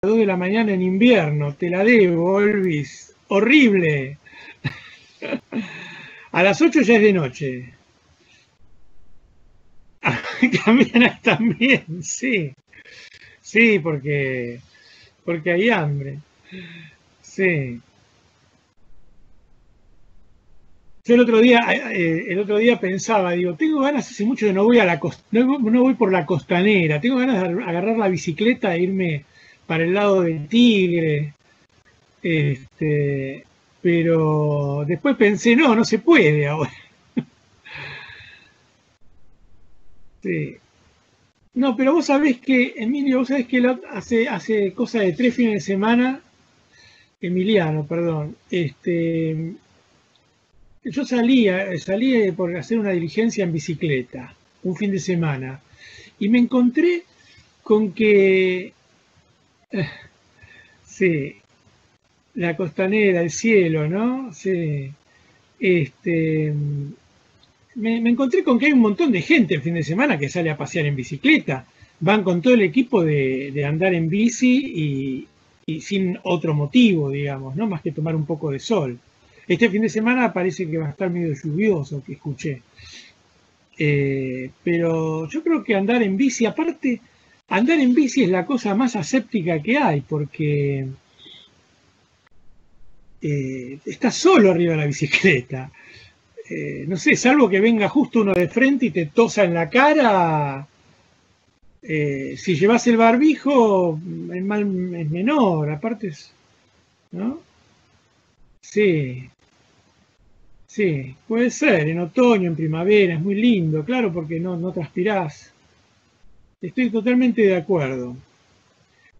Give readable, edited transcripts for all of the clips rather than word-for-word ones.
2 de la mañana en invierno, te la debo, Elvis, horrible. A las 8 ya es de noche. Caminas también, sí, sí, porque hay hambre, sí. Yo el otro día pensaba, digo, tengo ganas, hace mucho que no voy a no voy por la costanera, tengo ganas de agarrar la bicicleta e irme para el lado del Tigre, este, pero después pensé, no, no se puede ahora. Sí. No, pero vos sabés que, Emilio, vos sabés que hace cosa de 3 fines de semana, Emiliano, perdón, yo salí por hacer una diligencia en bicicleta, un fin de semana, y me encontré con que, sí, la costanera, el cielo, ¿no? Sí, este, me encontré con que hay un montón de gente el fin de semana que sale a pasear en bicicleta. Van con todo el equipo de andar en bici y sin otro motivo, digamos, ¿no? Más que tomar un poco de sol. Este fin de semana parece que va a estar medio lluvioso, que escuché. Pero yo creo que andar en bici, aparte, andar en bici es la cosa más aséptica que hay, porque estás solo arriba de la bicicleta. No sé, salvo que venga justo uno de frente y te tosa en la cara, si llevas el barbijo, el mal es menor, aparte ¿no? Sí, sí, puede ser, en otoño, en primavera, es muy lindo, claro, porque no transpirás. Estoy totalmente de acuerdo.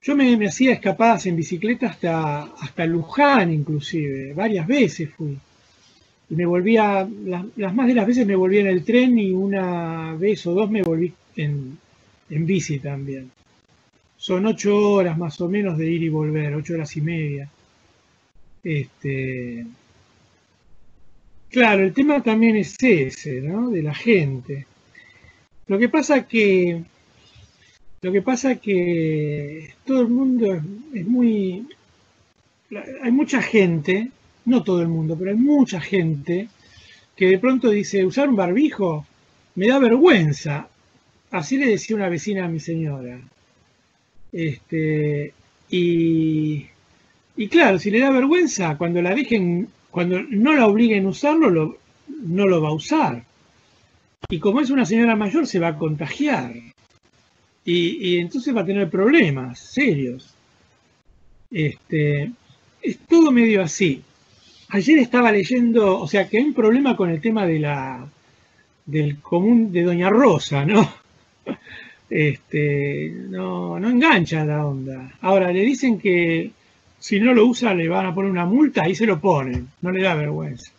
Yo me hacía escapadas en bicicleta hasta Luján, inclusive, varias veces fui. Y me volvía, las más de las veces me volví en el tren y una vez o dos me volví en bici también. Son 8 horas más o menos de ir y volver, 8 horas y media. Este, claro, el tema también es ese, ¿no? De la gente. Lo que pasa que, lo que pasa que todo el mundo es muy, hay mucha gente, no todo el mundo, pero hay mucha gente que de pronto dice, usar un barbijo me da vergüenza. Así le decía una vecina a mi señora. Este, y, y claro, si le da vergüenza, cuando la dejen, cuando no la obliguen a usarlo, no lo va a usar. Y como es una señora mayor, se va a contagiar. Y entonces va a tener problemas serios. Este, es todo medio así. Ayer estaba leyendo, o sea, que hay un problema con el tema del común de Doña Rosa, ¿no? No engancha la onda. Ahora le dicen que si no lo usa le van a poner una multa y se lo ponen, no le da vergüenza.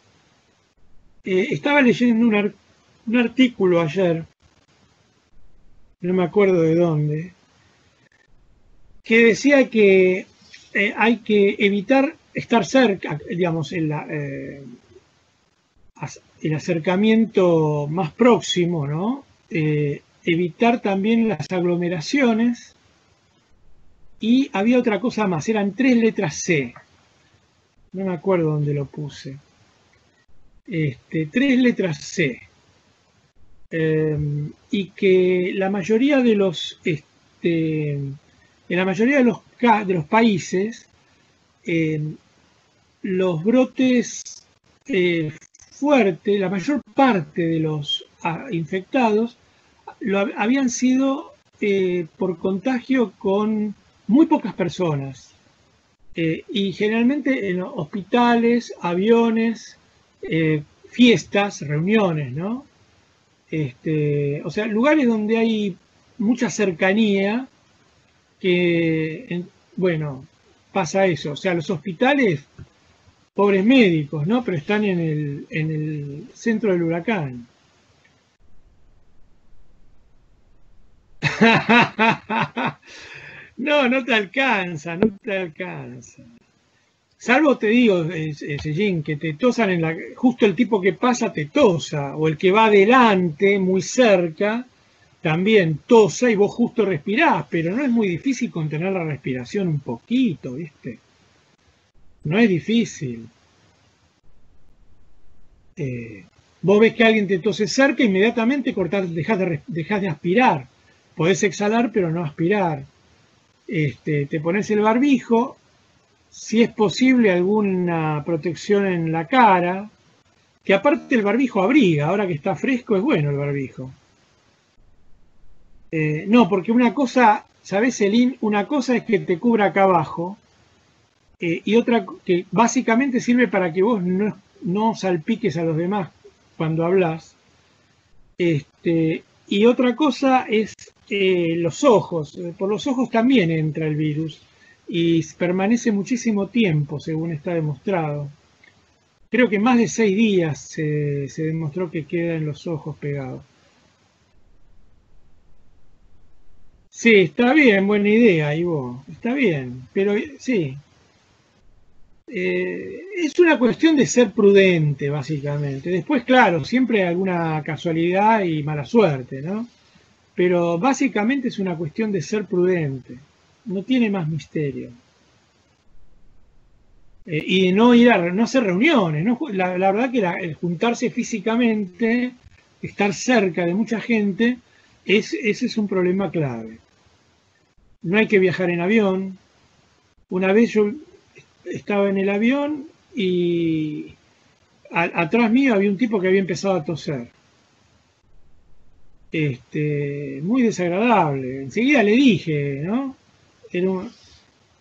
Estaba leyendo un artículo ayer, no me acuerdo de dónde, que decía que hay que evitar estar cerca, digamos, el acercamiento más próximo, ¿no? Evitar también las aglomeraciones. Y había otra cosa más, eran 3 letras C. No me acuerdo dónde lo puse. 3 letras C. Y que la mayoría de en la mayoría de los países, los brotes fuertes, la mayor parte de los infectados habían sido por contagio con muy pocas personas. Y generalmente en hospitales, aviones, fiestas, reuniones, ¿no? O sea, lugares donde hay mucha cercanía, bueno, pasa eso. O sea, los hospitales, pobres médicos, ¿no? Pero están en el centro del huracán. No, no te alcanza, no te alcanza. Salvo te digo, Sellín, que te tosan justo el tipo que pasa te tosa, o el que va adelante, muy cerca, también tosa y vos justo respirás, pero no es muy difícil contener la respiración un poquito, ¿viste? No es difícil. Vos ves que alguien te tose cerca, inmediatamente cortás, dejás de aspirar. Podés exhalar, pero no aspirar. Te pones el barbijo, si es posible alguna protección en la cara, que aparte el barbijo abriga, ahora que está fresco es bueno el barbijo. No, porque una cosa, ¿sabés, Celín? Una cosa es que te cubra acá abajo, y otra que básicamente sirve para que vos no salpiques a los demás cuando hablas. Y otra cosa es los ojos. Por los ojos también entra el virus y permanece muchísimo tiempo, según está demostrado. Creo que más de 6 días se demostró que queda en los ojos pegado. Sí, está bien, buena idea, Ivo. Está bien, pero sí. Es una cuestión de ser prudente, básicamente. Después, claro, siempre hay alguna casualidad y mala suerte, ¿no? Pero básicamente es una cuestión de ser prudente. No tiene más misterio. Y de no ir no hacer reuniones. ¿No? La verdad que el juntarse físicamente, estar cerca de mucha gente, ese es un problema clave. No hay que viajar en avión. Una vez yo estaba en el avión y atrás mío había un tipo que había empezado a toser. Muy desagradable. Enseguida le dije, ¿no?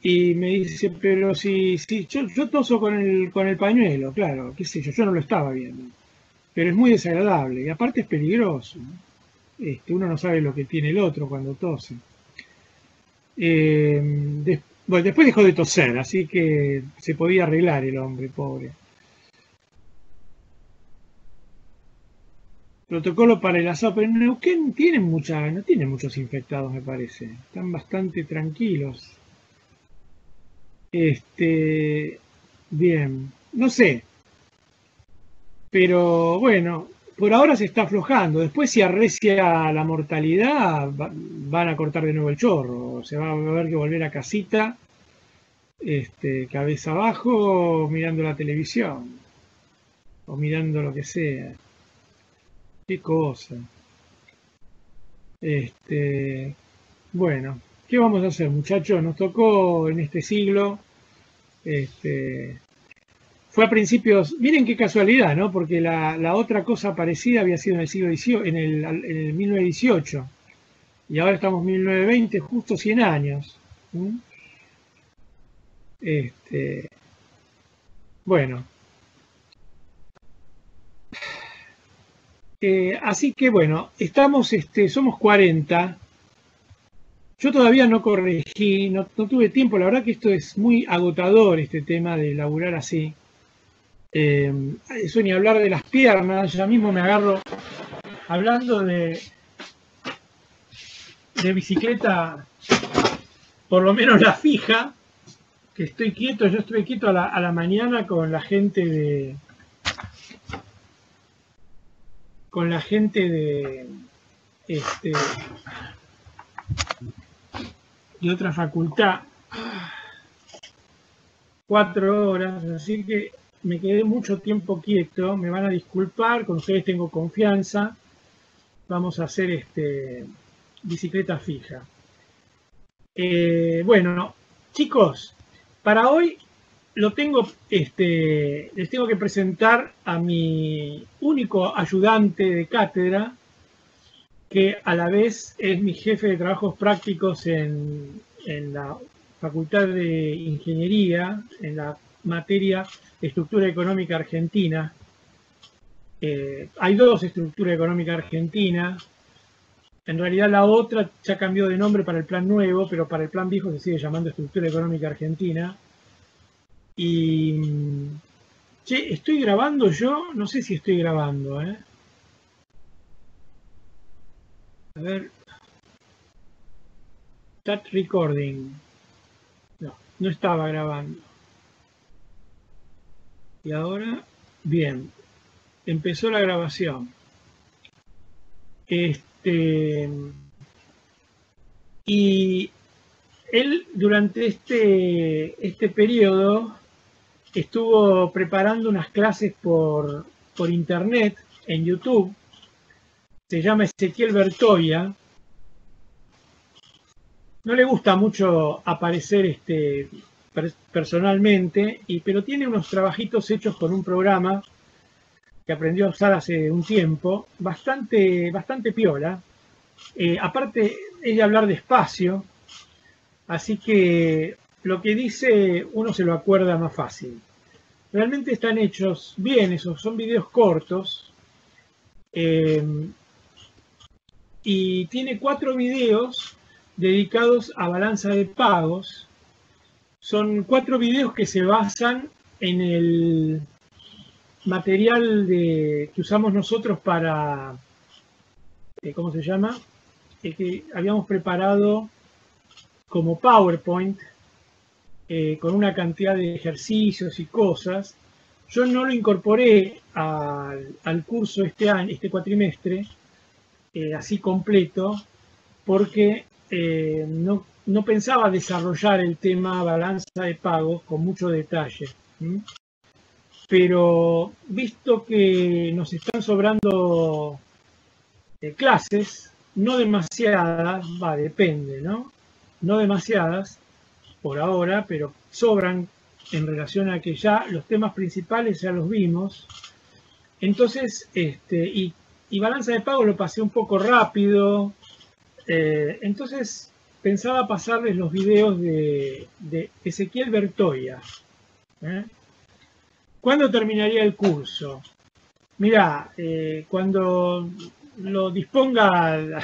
Y me dice, pero si yo toso con el pañuelo, claro, qué sé yo no lo estaba viendo. Pero es muy desagradable y aparte es peligroso, ¿no? Uno no sabe lo que tiene el otro cuando tose. Bueno, después dejó de toser, así que se podía arreglar el hombre, pobre. Protocolo para el asado, pero en Neuquén no tienen muchos infectados, me parece. Están bastante tranquilos. Bien, no sé, pero bueno, por ahora se está aflojando. Después, si arrecia la mortalidad, van a cortar de nuevo el chorro. Se va a haber que volver a casita, cabeza abajo, mirando la televisión o mirando lo que sea. Qué cosa. Bueno, ¿qué vamos a hacer, muchachos? Nos tocó en este siglo. Este, Fue a principios, miren qué casualidad, ¿no? Porque la otra cosa parecida había sido en el siglo XVIII, en el 1918, y ahora estamos en 1920, justo 100 años. ¿Mm? Bueno, así que bueno, somos 40. Yo todavía no corregí, no tuve tiempo, la verdad que esto es muy agotador, este tema de laburar así. Eso ni hablar de las piernas, ya mismo me agarro hablando de bicicleta, por lo menos la fija, que estoy quieto, yo estuve quieto a la mañana con la gente este, de otra facultad, 4 horas, así que me quedé mucho tiempo quieto, me van a disculpar, con ustedes tengo confianza, vamos a hacer bicicleta fija. Bueno, chicos, para hoy les tengo que presentar a mi único ayudante de cátedra, que a la vez es mi jefe de trabajos prácticos en la Facultad de Ingeniería, en la materia Estructura Económica Argentina. Hay 2 estructuras económicas argentinas. En realidad la otra ya cambió de nombre para el plan nuevo, pero para el plan viejo se sigue llamando Estructura Económica Argentina. Y, che, ¿estoy grabando yo? No sé si estoy grabando, ¿eh? A ver. Start recording. No, no estaba grabando. Y ahora, bien, empezó la grabación. Y él durante este periodo estuvo preparando unas clases por internet en YouTube. Se llama Ezequiel Bertoia. No le gusta mucho aparecer personalmente, pero tiene unos trabajitos hechos con un programa que aprendió a usar hace un tiempo, bastante piola. Aparte, es de hablar despacio, así que lo que dice uno se lo acuerda más fácil. Realmente están hechos bien, esos son videos cortos, y tiene 4 videos dedicados a balanza de pagos. Son 4 videos que se basan en el material que usamos nosotros para, ¿cómo se llama? Que habíamos preparado como PowerPoint, con una cantidad de ejercicios y cosas. Yo no lo incorporé al curso este año, este cuatrimestre, así completo, porque no pensaba desarrollar el tema balanza de pagos con mucho detalle. Pero visto que nos están sobrando clases, no demasiadas, depende, ¿no? No demasiadas por ahora, pero sobran en relación a que ya los temas principales ya los vimos. Entonces, y balanza de pago lo pasé un poco rápido. Entonces pensaba pasarles los videos de Ezequiel Bertoia. ¿Cuándo terminaría el curso? Mirá, cuando lo disponga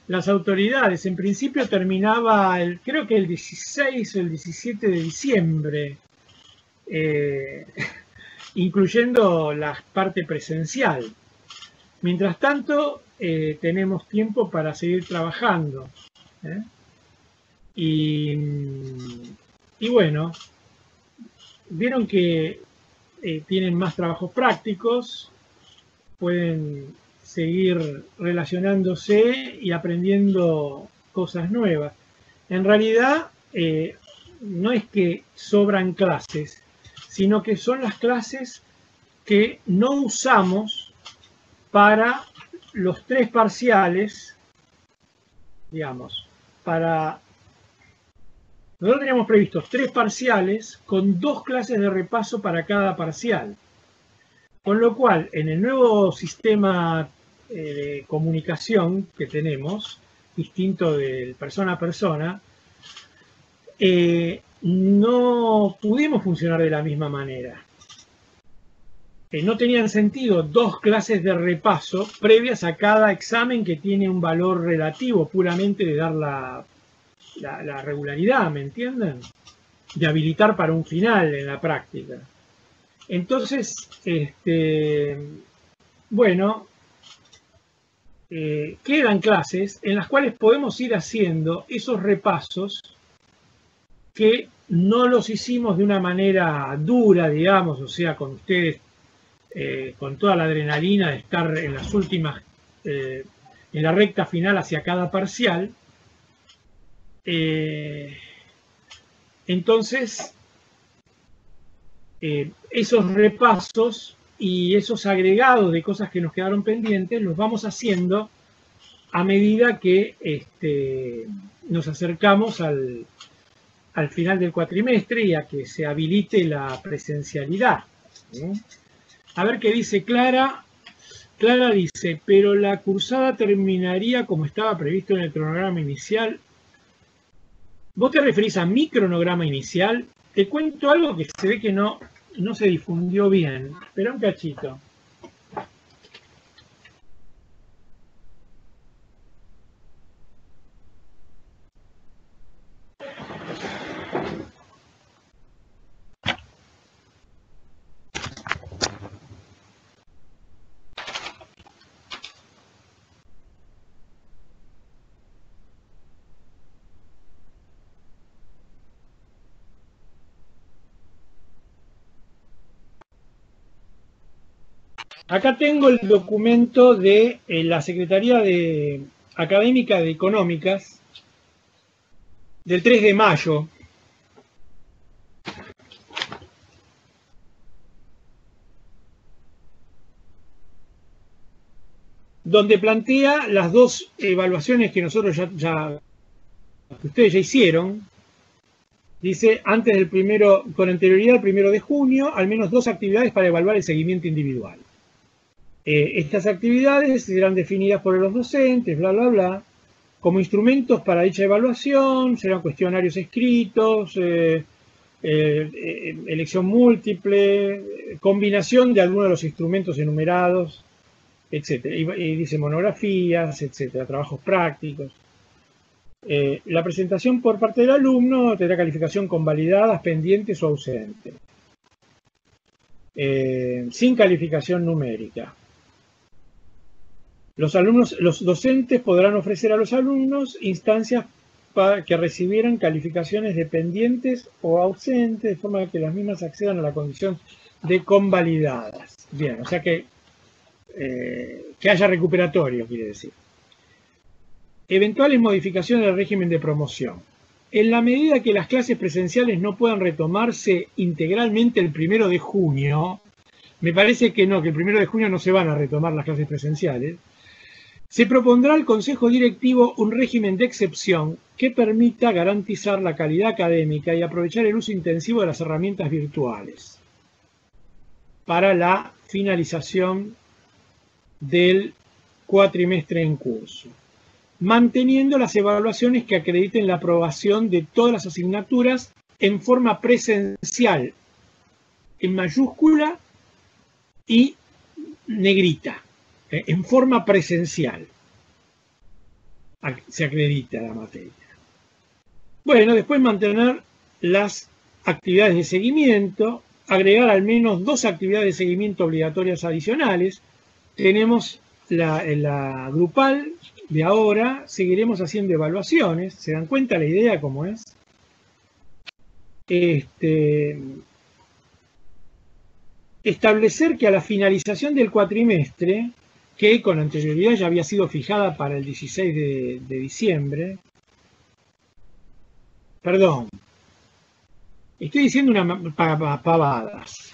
las autoridades. En principio terminaba, creo que el 16 o el 17 de diciembre, incluyendo la parte presencial. Mientras tanto, tenemos tiempo para seguir trabajando. Y bueno, vieron que tienen más trabajos prácticos, pueden seguir relacionándose y aprendiendo cosas nuevas. En realidad, no es que sobran clases, sino que son las clases que no usamos para los 3 parciales, digamos, nosotros teníamos previstos 3 parciales con 2 clases de repaso para cada parcial. Con lo cual, en el nuevo sistema de comunicación que tenemos, distinto del persona a persona, no pudimos funcionar de la misma manera. No tenían sentido 2 clases de repaso previas a cada examen que tiene un valor relativo puramente de dar la regularidad, ¿me entienden? De habilitar para un final en la práctica. Entonces, bueno, quedan clases en las cuales podemos ir haciendo esos repasos que no los hicimos de una manera dura, digamos, o sea, con ustedes, con toda la adrenalina de estar en las últimas, en la recta final hacia cada parcial. Entonces, esos repasos y esos agregados de cosas que nos quedaron pendientes los vamos haciendo a medida que nos acercamos al final del cuatrimestre y a que se habilite la presencialidad. A ver qué dice Clara. Clara dice, pero la cursada terminaría como estaba previsto en el cronograma inicial. ¿Vos te referís a mi cronograma inicial? Te cuento algo que se ve que no se difundió bien. Espera un cachito. Acá tengo el documento de la Secretaría Académica de Económicas del 3 de mayo. Donde plantea las dos evaluaciones que nosotros que ustedes ya hicieron. Dice, antes del con anterioridad al 1 de junio, al menos 2 actividades para evaluar el seguimiento individual. Estas actividades serán definidas por los docentes, bla, bla, bla. Como instrumentos para dicha evaluación serán cuestionarios escritos, elección múltiple, combinación de algunos de los instrumentos enumerados, etcétera. Y dice monografías, etcétera, trabajos prácticos. La presentación por parte del alumno tendrá calificación convalidadas, pendientes o ausentes. Sin calificación numérica. Los docentes podrán ofrecer a los alumnos instancias para que recibieran calificaciones de pendientes o ausentes, de forma que las mismas accedan a la condición de convalidadas. Bien, o sea que haya recuperatorio, quiere decir. Eventuales modificaciones del régimen de promoción. En la medida que las clases presenciales no puedan retomarse integralmente el 1 de junio, me parece que no, que el 1 de junio no se van a retomar las clases presenciales, se propondrá al Consejo Directivo un régimen de excepción que permita garantizar la calidad académica y aprovechar el uso intensivo de las herramientas virtuales para la finalización del cuatrimestre en curso, manteniendo las evaluaciones que acrediten la aprobación de todas las asignaturas en forma presencial, en mayúscula y negrita, en forma presencial. Se acredita la materia. Bueno, después mantener las actividades de seguimiento, agregar al menos 2 actividades de seguimiento obligatorias adicionales. Tenemos la grupal de ahora, seguiremos haciendo evaluaciones. ¿Se dan cuenta la idea cómo es? Establecer que a la finalización del cuatrimestre, que con anterioridad ya había sido fijada para el 16 de diciembre, perdón, estoy diciendo una pavadas.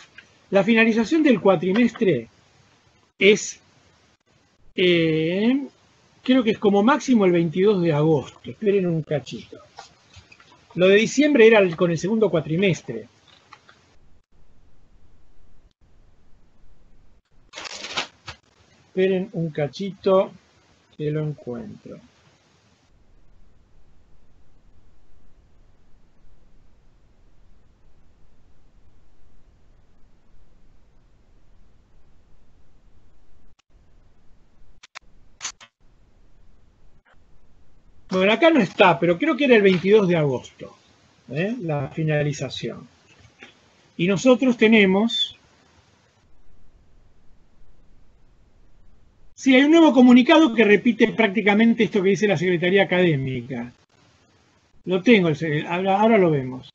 La finalización del cuatrimestre es, creo que es como máximo el 22 de agosto. Esperen un cachito. Lo de diciembre era con el segundo cuatrimestre. Esperen un cachito que lo encuentro. Bueno, acá no está, pero creo que era el 22 de agosto, la finalización. Y nosotros tenemos... Sí, hay un nuevo comunicado que repite prácticamente esto que dice la Secretaría Académica. Lo tengo, ahora lo vemos.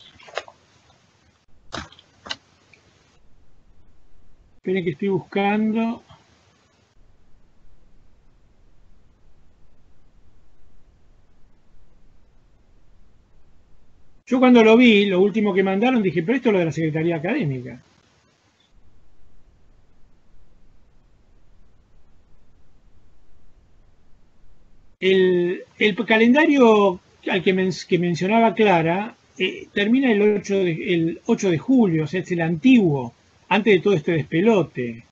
Esperen que estoy buscando. Yo cuando lo vi, lo último que mandaron, dije, pero esto es lo de la Secretaría Académica. El calendario al que mencionaba Clara termina el 8 de julio, o sea, es el antiguo, antes de todo este despelote.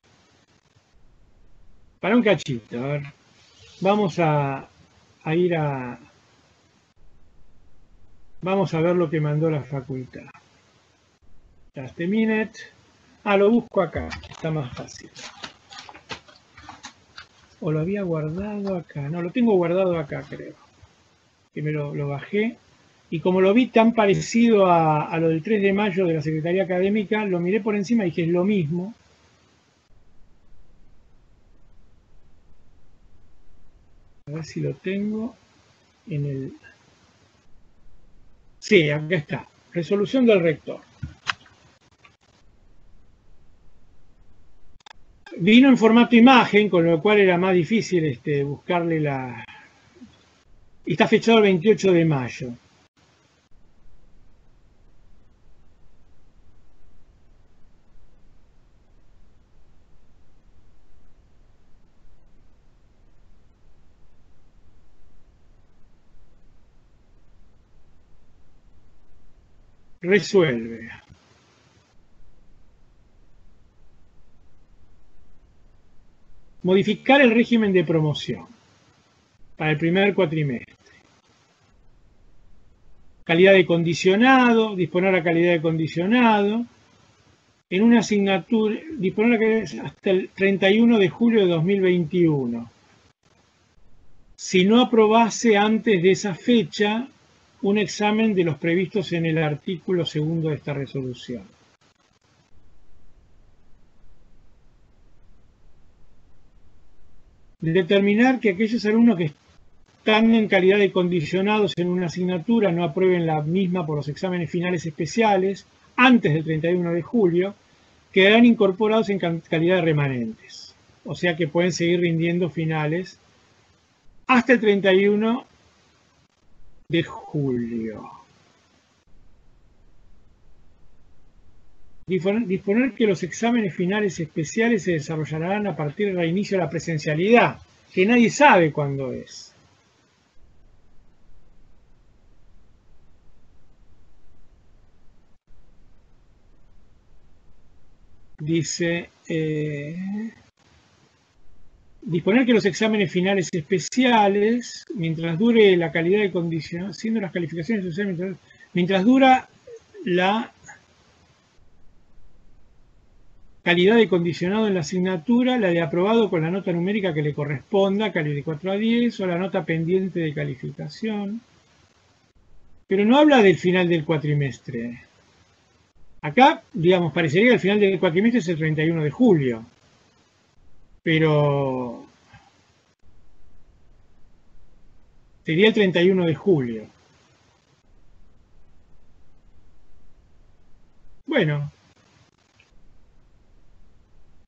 Para un cachito, a ver. Vamos a ir a... Vamos a ver lo que mandó la facultad. Just a minute. Lo busco acá, está más fácil. O lo había guardado acá. No, lo tengo guardado acá, creo. Que me lo bajé. Y como lo vi tan parecido a lo del 3 de mayo de la Secretaría Académica, lo miré por encima y dije, es lo mismo. A ver si lo tengo en el... Sí, acá está. Resolución del rector. Vino en formato imagen, con lo cual era más difícil buscarle la... Y está fechado el 28 de mayo. Resuelve. Modificar el régimen de promoción para el primer cuatrimestre. Calidad de condicionado, disponer la calidad de condicionado. En una asignatura, disponer la calidad hasta el 31 de julio de 2021. Si no aprobase antes de esa fecha un examen de los previstos en el artículo 2 de esta resolución. Determinar que aquellos alumnos que están en calidad de condicionados en una asignatura no aprueben la misma por los exámenes finales especiales antes del 31 de julio, quedarán incorporados en calidad de remanentes. O sea que pueden seguir rindiendo finales hasta el 31 de julio. Disponer que los exámenes finales especiales se desarrollarán a partir del reinicio de la presencialidad, que nadie sabe cuándo es. Dice, disponer que los exámenes finales especiales, mientras dure la calidad de condición, siendo las calificaciones sociales, mientras dura la calidad de condicionado en la asignatura, la de aprobado con la nota numérica que le corresponda, cali de 4 a 10, o la nota pendiente de calificación. Pero no habla del final del cuatrimestre. Acá, digamos, parecería que el final del cuatrimestre es el 31 de julio. Pero sería el 31 de julio. Bueno,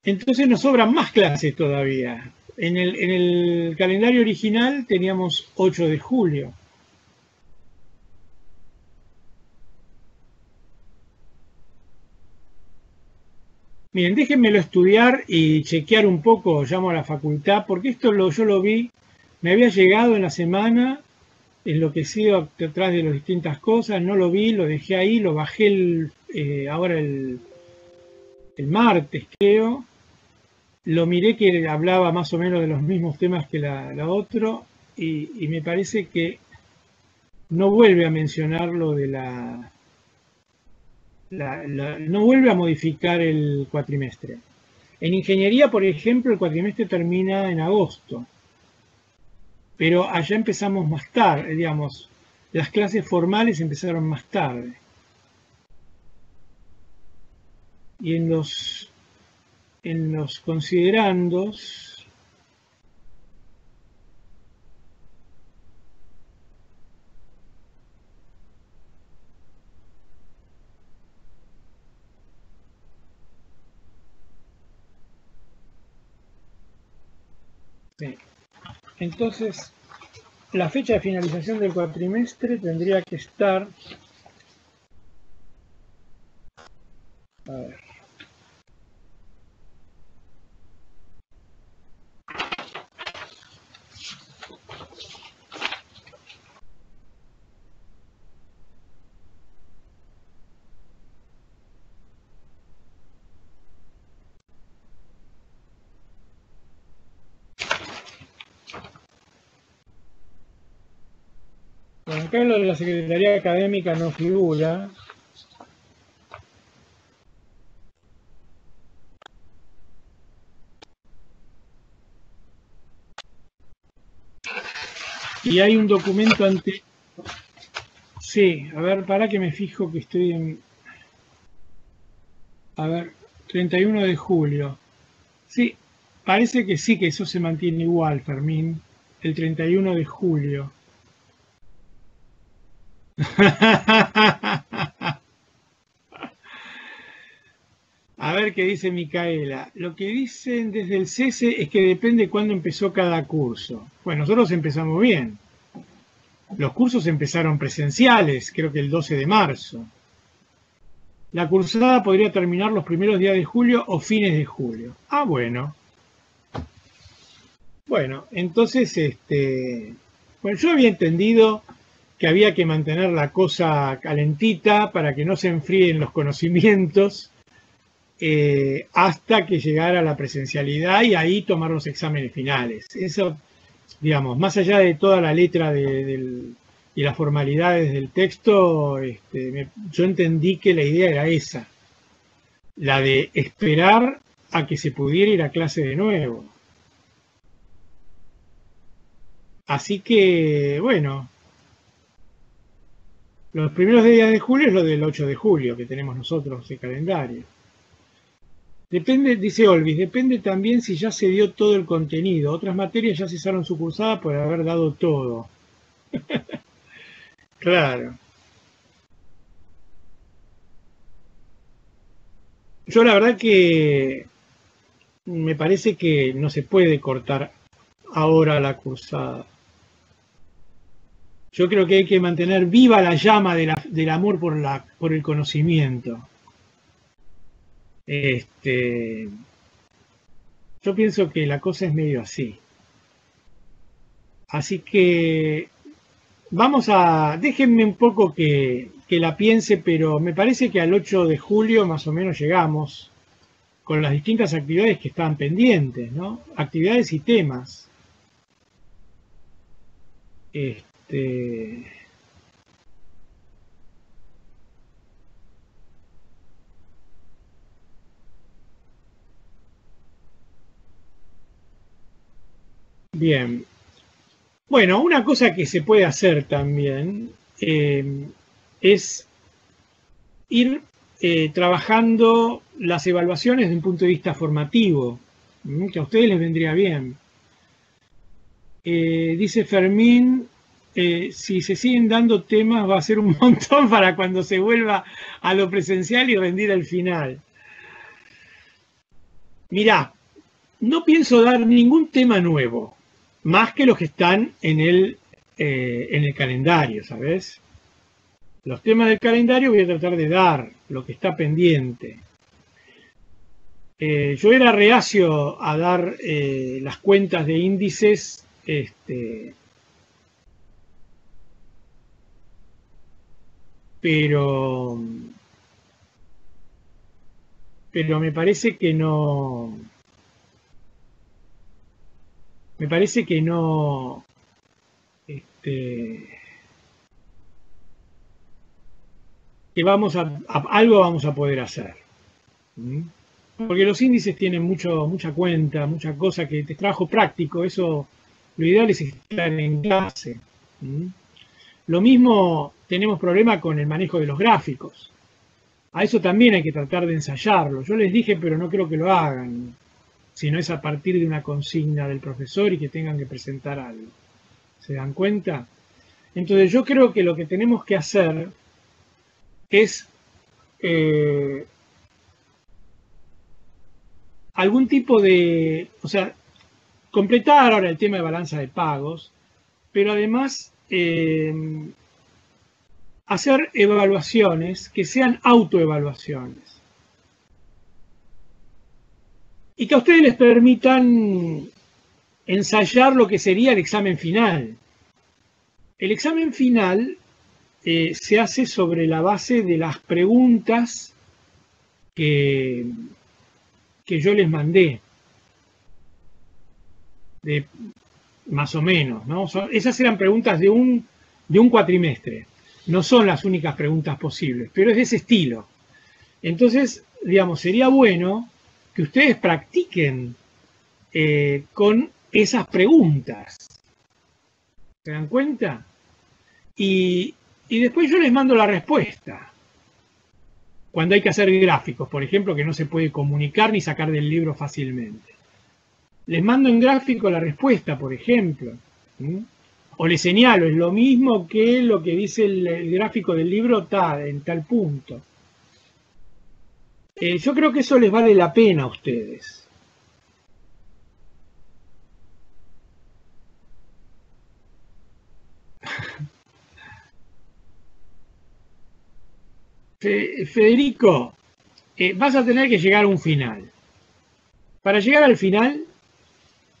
entonces nos sobran más clases todavía. En el calendario original teníamos 8 de julio. Miren, déjenmelo estudiar y chequear un poco, llamo a la facultad, porque esto yo lo vi, me había llegado en la semana, enloquecido detrás de las distintas cosas, no lo vi, lo dejé ahí, lo bajé ahora el martes, creo. Lo miré que hablaba más o menos de los mismos temas que la otra, y me parece que no vuelve a mencionar lo de no vuelve a modificar el cuatrimestre. En ingeniería, por ejemplo, el cuatrimestre termina en agosto, pero allá empezamos más tarde, digamos, las clases formales empezaron más tarde. Y en los considerandos, sí. Entonces, la fecha de finalización del cuatrimestre tendría que estar, a ver, bueno, acá lo de la Secretaría Académica no figura. Y hay un documento ante... Sí, a ver, para que me fijo que estoy en... A ver, 31 de julio. Sí, parece que sí, que eso se mantiene igual, Fermín. El 31 de julio. A ver qué dice Micaela. Lo que dicen desde el cese es que depende cuándo empezó cada curso. Bueno, nosotros empezamos bien. Los cursos empezaron presenciales, creo que el 12 de marzo. La cursada podría terminar los primeros días de julio o fines de julio. Ah, bueno. Bueno, entonces, bueno, yo había entendido que había que mantener la cosa calentita para que no se enfríen los conocimientos hasta que llegara la presencialidad y ahí tomar los exámenes finales. Eso, digamos, más allá de toda la letra y las formalidades del texto, yo entendí que la idea era esa, la de esperar a que se pudiera ir a clase de nuevo. Así que, bueno, los primeros días de julio es lo del 8 de julio que tenemos nosotros de calendario. Depende, dice Olvis, depende también si ya se dio todo el contenido. Otras materias ya cesaron su cursada por haber dado todo. Claro. Yo la verdad que me parece que no se puede cortar ahora la cursada. Yo creo que hay que mantener viva la llama del amor por el conocimiento. Yo pienso que la cosa es medio así. Así que déjenme un poco que la piense, pero me parece que al 8 de julio más o menos llegamos con las distintas actividades que estaban pendientes, ¿no? Actividades y temas. Bien. Bueno, una cosa que se puede hacer también es ir trabajando las evaluaciones desde un punto de vista formativo, que a ustedes les vendría bien. Dice Fermín, si se siguen dando temas va a ser un montón para cuando se vuelva a lo presencial y rendir al final. Mirá, no pienso dar ningún tema nuevo, más que los que están en el calendario, ¿sabes? Los temas del calendario voy a tratar de dar lo que está pendiente. Yo era reacio a dar las cuentas de índices pero me parece que no que algo vamos a poder hacer. Porque los índices tienen mucha cuenta, mucha cosa que es trabajo práctico, eso lo ideal es estar en clase. Lo mismo tenemos problema con el manejo de los gráficos. A eso también hay que tratar de ensayarlo. Yo les dije, pero no creo que lo hagan, sino es a partir de una consigna del profesor y que tengan que presentar algo. ¿Se dan cuenta? Entonces yo creo que lo que tenemos que hacer es algún tipo de, o sea, completar ahora el tema de balanza de pagos, pero además hacer evaluaciones que sean autoevaluaciones y que a ustedes les permitan ensayar lo que sería el examen final. El examen final se hace sobre la base de las preguntas que yo les mandé, más o menos, ¿no? Esas eran preguntas de un cuatrimestre. No son las únicas preguntas posibles, pero es de ese estilo. Entonces, digamos, sería bueno que ustedes practiquen con esas preguntas. ¿Se dan cuenta? Y después yo les mando la respuesta. Cuando hay que hacer gráficos, por ejemplo, que no se puede comunicar ni sacar del libro fácilmente. Les mando en gráfico la respuesta, por ejemplo. O les señalo, es lo mismo que lo que dice el gráfico del libro en tal punto. Yo creo que eso les vale la pena a ustedes. Federico, vas a tener que llegar a un final. Para llegar al final,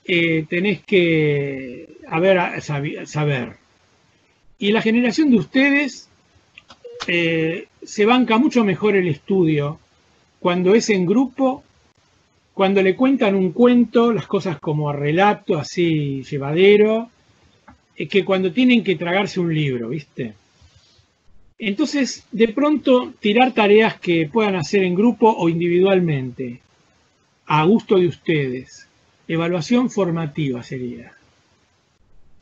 tenés que saber. Y la generación de ustedes se banca mucho mejor el estudio cuando es en grupo, cuando le cuentan un cuento, las cosas como a relato, así llevadero, que cuando tienen que tragarse un libro, ¿viste? Entonces, de pronto, tirar tareas que puedan hacer en grupo o individualmente, a gusto de ustedes. Evaluación formativa sería.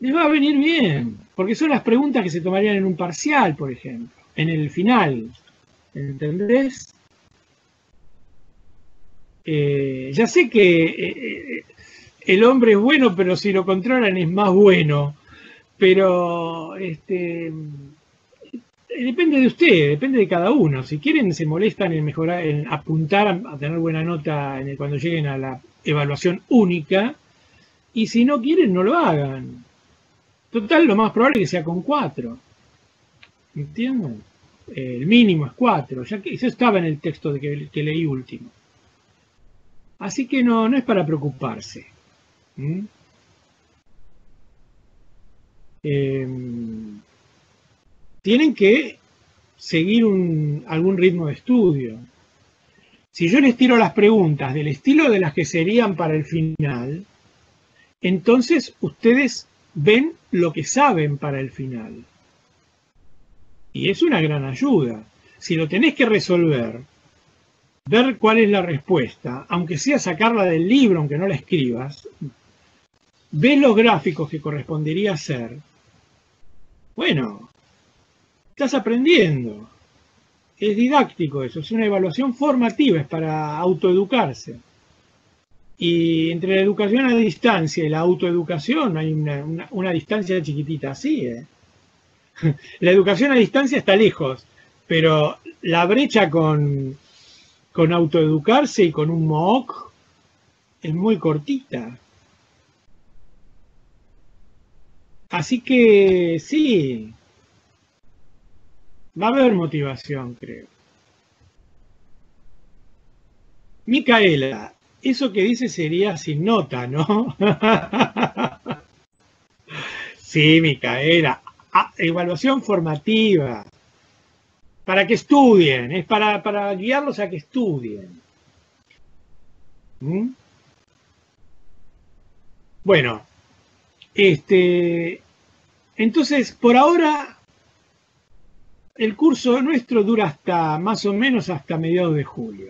Les va a venir bien, porque son las preguntas que se tomarían en un parcial, por ejemplo, en el final. ¿Entendés? Ya sé que el hombre es bueno, pero si lo controlan es más bueno. Pero depende de usted, depende de cada uno. Si quieren, se molestan en mejorar, en apuntar a tener buena nota cuando lleguen a la evaluación única. Y si no quieren, no lo hagan. Total, lo más probable es que sea con 4. ¿Entienden? El mínimo es 4. Ya que eso estaba en el texto que leí último. Así que no es para preocuparse. ¿Mm? Eh, Tienen que seguir algún ritmo de estudio. Si yo les tiro las preguntas del estilo de las que serían para el final, entonces ustedes ven lo que saben para el final. Y es una gran ayuda. Si lo tenés que resolver, ver cuál es la respuesta, aunque sea sacarla del libro, aunque no la escribas, ves los gráficos que correspondería hacer. Bueno, estás aprendiendo. Es didáctico eso, es una evaluación formativa, es para autoeducarse. Y entre la educación a distancia y la autoeducación hay una distancia chiquitita así. La educación a distancia está lejos, pero la brecha con autoeducarse y con un MOOC es muy cortita. Así que sí, va a haber motivación, creo. Micaela, eso que dice sería sin nota, ¿no? Sí, Micaela. Evaluación formativa. Para que estudien, es para guiarlos a que estudien. ¿Mm? Bueno, entonces, por ahora, el curso nuestro dura hasta más o menos hasta mediados de julio.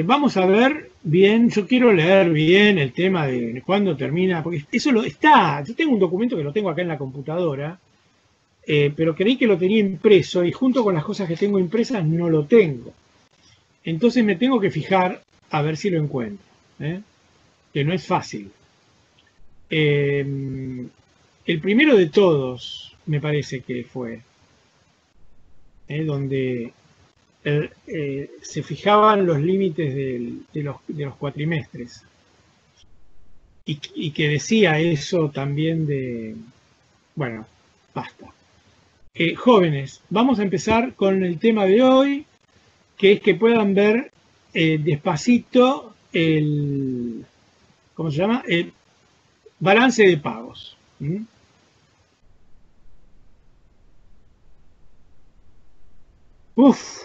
Vamos a ver bien, yo quiero leer bien el tema de cuándo termina, porque eso está, yo tengo un documento que lo tengo acá en la computadora, pero creí que lo tenía impreso y junto con las cosas que tengo impresas no lo tengo. Entonces me tengo que fijar a ver si lo encuentro, que no es fácil. El primero de todos, me parece que fue, donde se fijaban los límites de los cuatrimestres y que decía eso también de, bueno, basta. Jóvenes, vamos a empezar con el tema de hoy, que es que puedan ver despacito ¿cómo se llama? El balance de pagos. ¿Mm? Uf,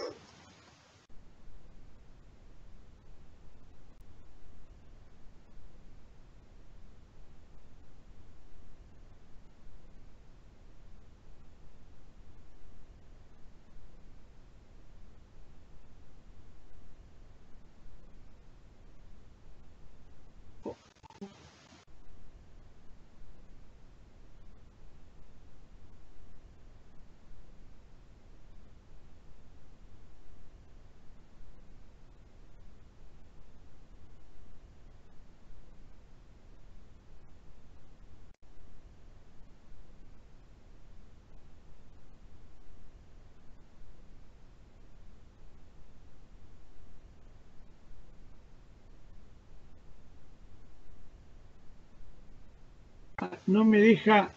no me deja,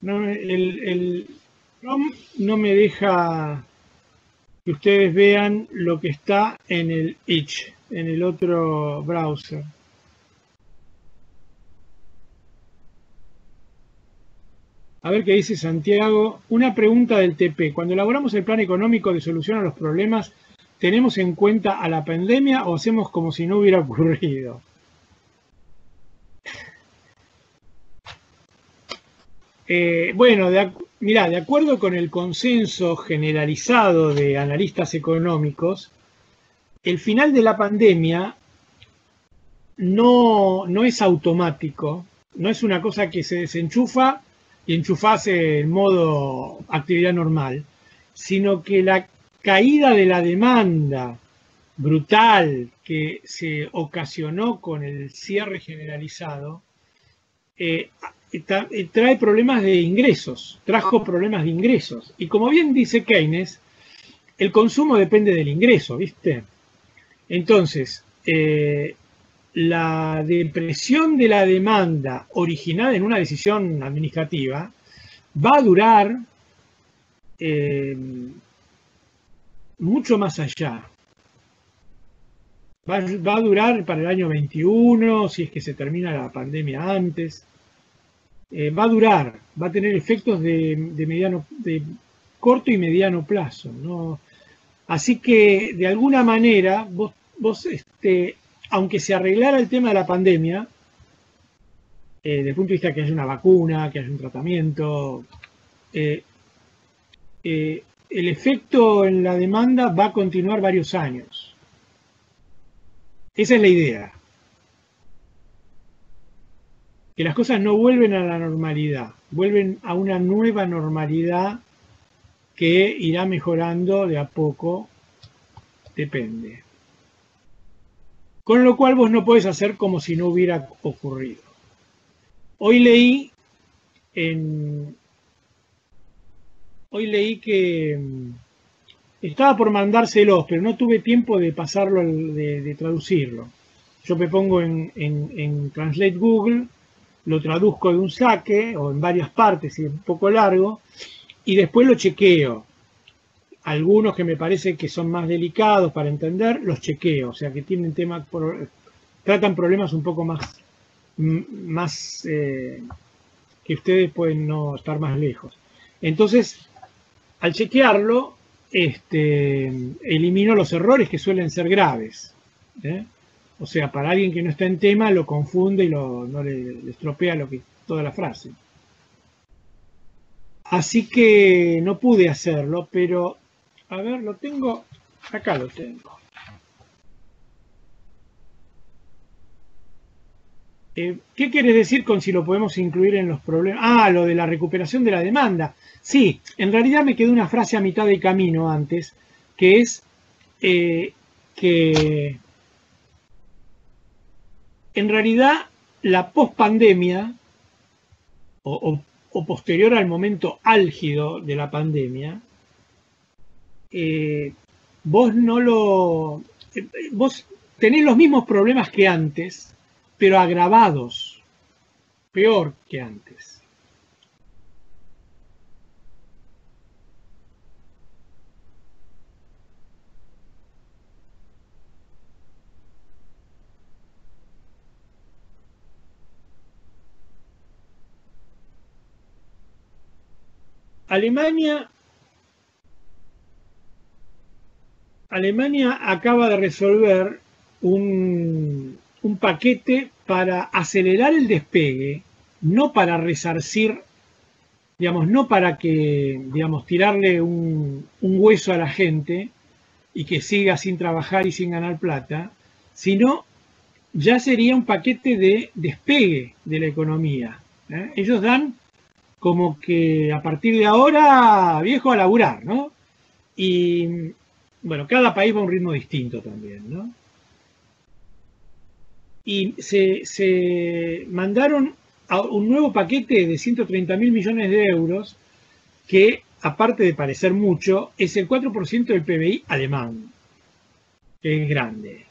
el Chrome no me deja que ustedes vean lo que está en el Edge, en el otro browser. A ver qué dice Santiago. Una pregunta del TP. Cuando elaboramos el plan económico de solución a los problemas, ¿tenemos en cuenta a la pandemia o hacemos como si no hubiera ocurrido? Bueno, mirá, de acuerdo con el consenso generalizado de analistas económicos, el final de la pandemia no es automático, no es una cosa que se desenchufa y enchufase en modo actividad normal, sino que la caída de la demanda brutal que se ocasionó con el cierre generalizado trae problemas de ingresos, trajo problemas de ingresos. Y como bien dice Keynes, el consumo depende del ingreso, ¿viste? Entonces, la depresión de la demanda originada en una decisión administrativa va a durar mucho más allá. Va a durar para el año 21, si es que se termina la pandemia antes. Va a durar, va a tener efectos de corto y mediano plazo, ¿no? Así que, de alguna manera, vos aunque se arreglara el tema de la pandemia, desde el punto de vista que haya una vacuna, que haya un tratamiento, el efecto en la demanda va a continuar varios años. Esa es la idea. Que las cosas no vuelven a la normalidad, vuelven a una nueva normalidad que irá mejorando de a poco, depende. Con lo cual vos no podés hacer como si no hubiera ocurrido. Hoy leí que estaba por mandárselos, pero no tuve tiempo de pasarlo, de traducirlo. Yo me pongo en Translate Google, lo traduzco de un saque o en varias partes y es un poco largo, y después lo chequeo. Algunos que me parece que son más delicados para entender, los chequeo, o sea que tienen tratan problemas un poco más que ustedes pueden no estar más lejos. Entonces, al chequearlo, elimino los errores que suelen ser graves. O sea, para alguien que no está en tema, lo confunde y no le estropea toda la frase. Así que no pude hacerlo, pero, a ver, lo tengo, acá lo tengo. ¿Qué quieres decir con si lo podemos incluir en los problemas? Ah, lo de la recuperación de la demanda. Sí, en realidad me quedó una frase a mitad de camino antes, que es que en realidad la pospandemia o posterior al momento álgido de la pandemia, vos tenés los mismos problemas que antes, pero agravados, peor que antes. Alemania acaba de resolver un paquete para acelerar el despegue, no para resarcir, digamos, no para que, digamos, tirarle un hueso a la gente y que siga sin trabajar y sin ganar plata, sino ya sería un paquete de despegue de la economía. Ellos dan como que a partir de ahora, viejo, a laburar, ¿no? Y bueno, cada país va a un ritmo distinto también, ¿no? Y se mandaron a un nuevo paquete de 130.000 millones de euros que, aparte de parecer mucho, es el 4% del PBI alemán, que es grande.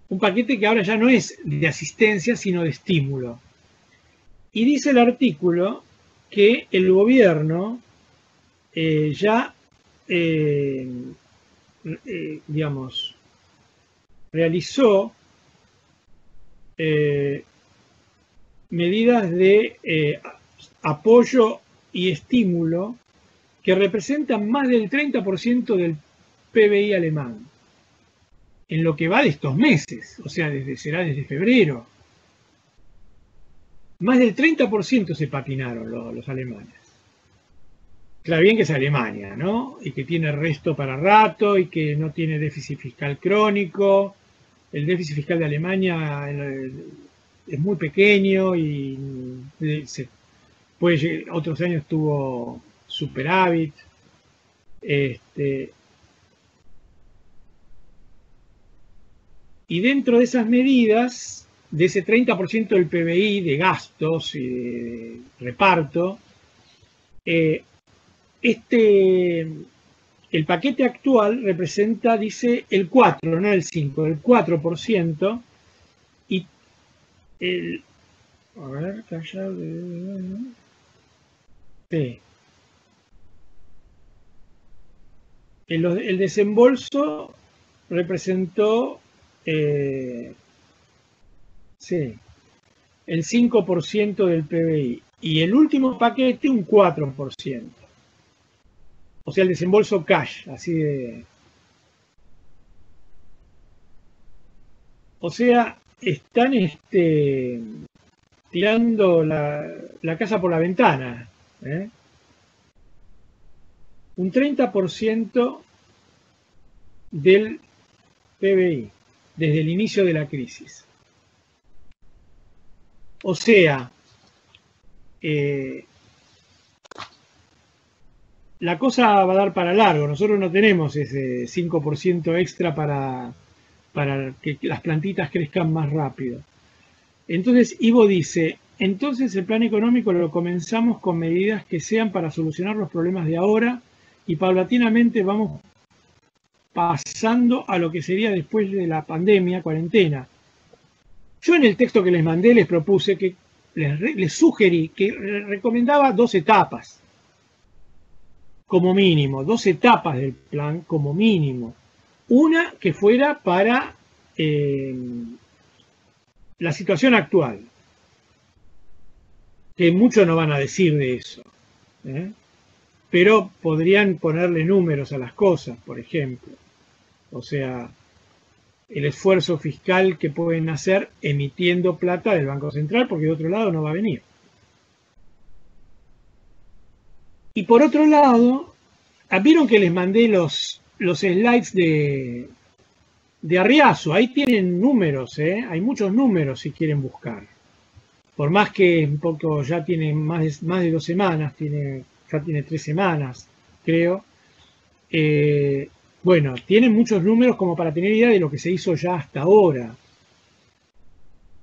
Un paquete que ahora ya no es de asistencia, sino de estímulo. Y dice el artículo que el gobierno ya, digamos, realizó medidas de apoyo y estímulo que representan más del 30% del PBI alemán, en lo que va de estos meses, o sea, será desde febrero. Más del 30% se patinaron los alemanes. Claro, bien que es Alemania, ¿no? Y que tiene resto para rato y que no tiene déficit fiscal crónico. El déficit fiscal de Alemania es muy pequeño y otros años tuvo superávit. Y dentro de esas medidas, de ese 30% del PBI de gastos y de reparto, el paquete actual representa, dice, el 4, no el 5, el 4%, y a ver, sí. El desembolso representó, sí, el 5% del PBI, y el último paquete un 4%. O sea, el desembolso cash, así de... O sea, están tirando la casa por la ventana. Un 30% del PBI desde el inicio de la crisis. O sea, la cosa va a dar para largo. Nosotros no tenemos ese 5% extra para que las plantitas crezcan más rápido. Entonces, Ivo dice, entonces el plan económico lo comenzamos con medidas que sean para solucionar los problemas de ahora y paulatinamente vamos pasando a lo que sería después de la pandemia, cuarentena. Yo en el texto que les mandé les propuse que, les sugerí que recomendaba 2 etapas, como mínimo, 2 etapas del plan como mínimo. Una que fuera para la situación actual, que muchos no van a decir de eso, pero podrían ponerle números a las cosas, por ejemplo. O sea, el esfuerzo fiscal que pueden hacer emitiendo plata del Banco Central, porque de otro lado no va a venir. Y por otro lado, vieron que les mandé los slides de Arriazu, ahí tienen números, hay muchos números si quieren buscar. Por más que un poco ya tiene más de 2 semanas, ya tiene 3 semanas, creo. Bueno, tienen muchos números como para tener idea de lo que se hizo ya hasta ahora.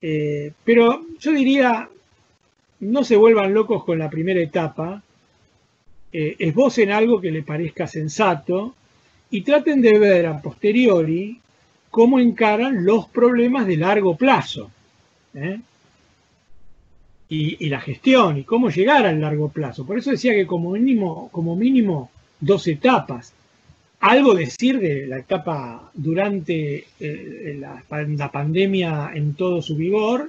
Pero yo diría, no se vuelvan locos con la primera etapa, esbocen algo que les parezca sensato y traten de ver a posteriori cómo encaran los problemas de largo plazo. Y la gestión, y cómo llegar al largo plazo. Por eso decía que como mínimo 2 etapas. Algo decir de la etapa durante la pandemia en todo su vigor,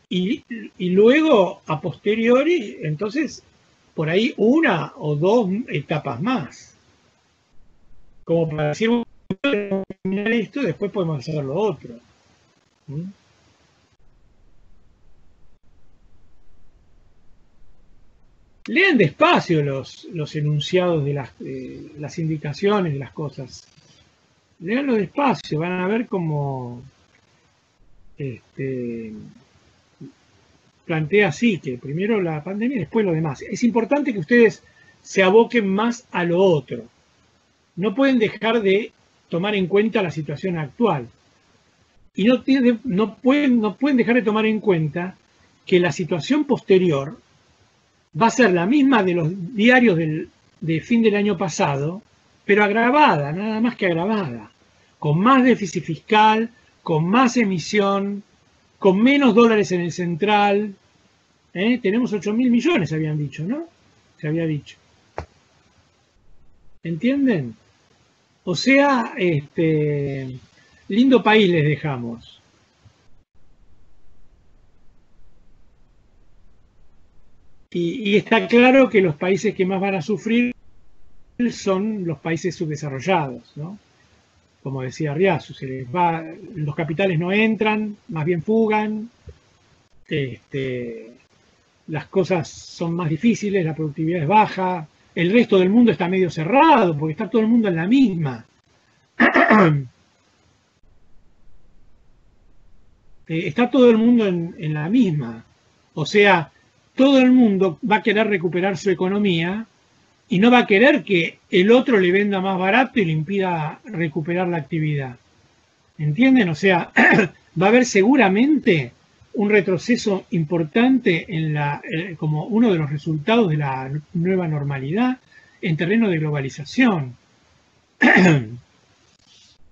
y luego, a posteriori, entonces, por ahí 1 o 2 etapas más. Como para decir, bueno, terminar esto, después podemos hacer lo otro. Lean despacio los enunciados de las indicaciones de las cosas. Leanlo despacio, van a ver cómo plantea así, que primero la pandemia y después lo demás. Es importante que ustedes se aboquen más a lo otro. No pueden dejar de tomar en cuenta la situación actual. Y no pueden dejar de tomar en cuenta que la situación posterior va a ser la misma de los diarios de fin del año pasado, pero agravada, nada más que agravada, con más déficit fiscal, con más emisión, con menos dólares en el central, Tenemos 8.000 millones, habían dicho, ¿no? Se había dicho. ¿Entienden? O sea, lindo país les dejamos. Y está claro que los países que más van a sufrir son los países subdesarrollados, ¿no? Como decía Riazu, los capitales no entran, más bien fugan, las cosas son más difíciles, la productividad es baja, el resto del mundo está medio cerrado, porque está todo el mundo en la misma. Está todo el mundo en la misma. O sea, todo el mundo va a querer recuperar su economía y no va a querer que el otro le venda más barato y le impida recuperar la actividad. ¿Entienden? O sea, va a haber seguramente un retroceso importante como uno de los resultados de la nueva normalidad en terreno de globalización.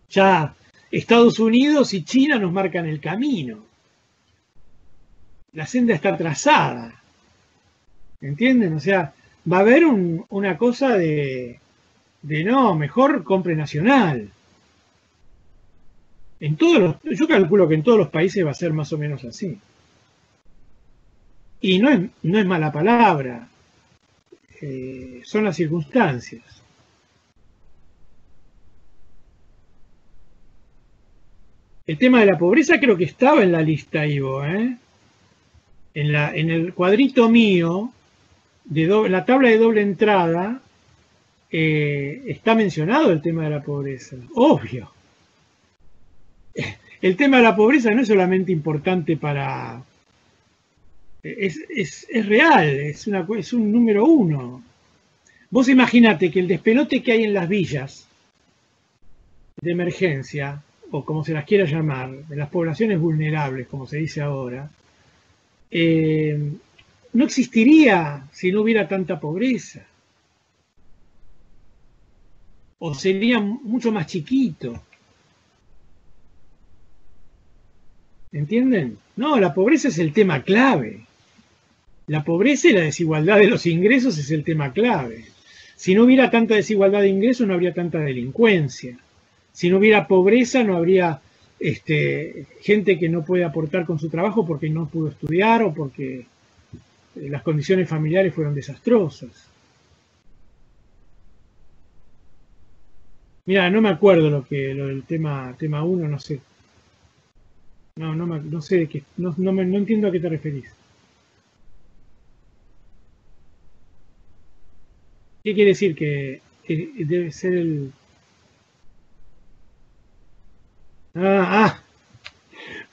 Ya Estados Unidos y China nos marcan el camino. La senda está trazada. ¿Entienden? O sea, va a haber una cosa de no, mejor compre nacional. Yo calculo que en todos los países va a ser más o menos así. Y no es mala palabra, son las circunstancias. El tema de la pobreza creo que estaba en la lista, Ivo. En el cuadrito mío, la tabla de doble entrada, está mencionado el tema de la pobreza. Obvio. El tema de la pobreza no es solamente importante para... Es real, es un número uno. Vos imaginate que el despelote que hay en las villas de emergencia, o como se las quiera llamar, de las poblaciones vulnerables, como se dice ahora, no existiría si no hubiera tanta pobreza. O sería mucho más chiquito. ¿Entienden? No, la pobreza es el tema clave. La pobreza y la desigualdad de los ingresos es el tema clave. Si no hubiera tanta desigualdad de ingresos, no habría tanta delincuencia. Si no hubiera pobreza, no habría gente que no puede aportar con su trabajo porque no pudo estudiar o porque las condiciones familiares fueron desastrosas. Mira, no me acuerdo lo del tema 1, no sé. No sé de qué, no entiendo a qué te referís. ¿Qué quiere decir que debe ser el...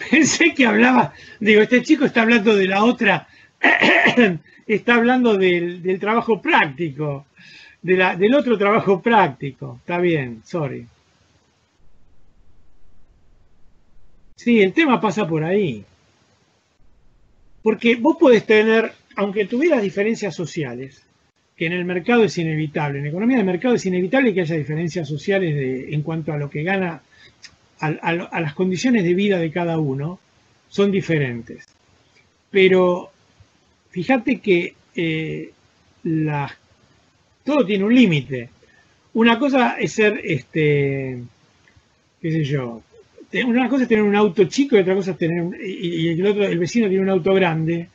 Pensé que hablaba, digo, este chico está hablando de la otra, está hablando del trabajo práctico, del otro trabajo práctico. Está bien, sorry. Sí, el tema pasa por ahí. Porque vos podés tener, aunque tuvieras diferencias sociales, que en el mercado es inevitable, en economía de mercado es inevitable que haya diferencias sociales en cuanto a lo que gana, a las condiciones de vida de cada uno, son diferentes. Pero fíjate que todo tiene un límite. Una cosa es ser, qué sé yo, una cosa es tener un auto chico y otra cosa es tener, y el vecino tiene un auto grande,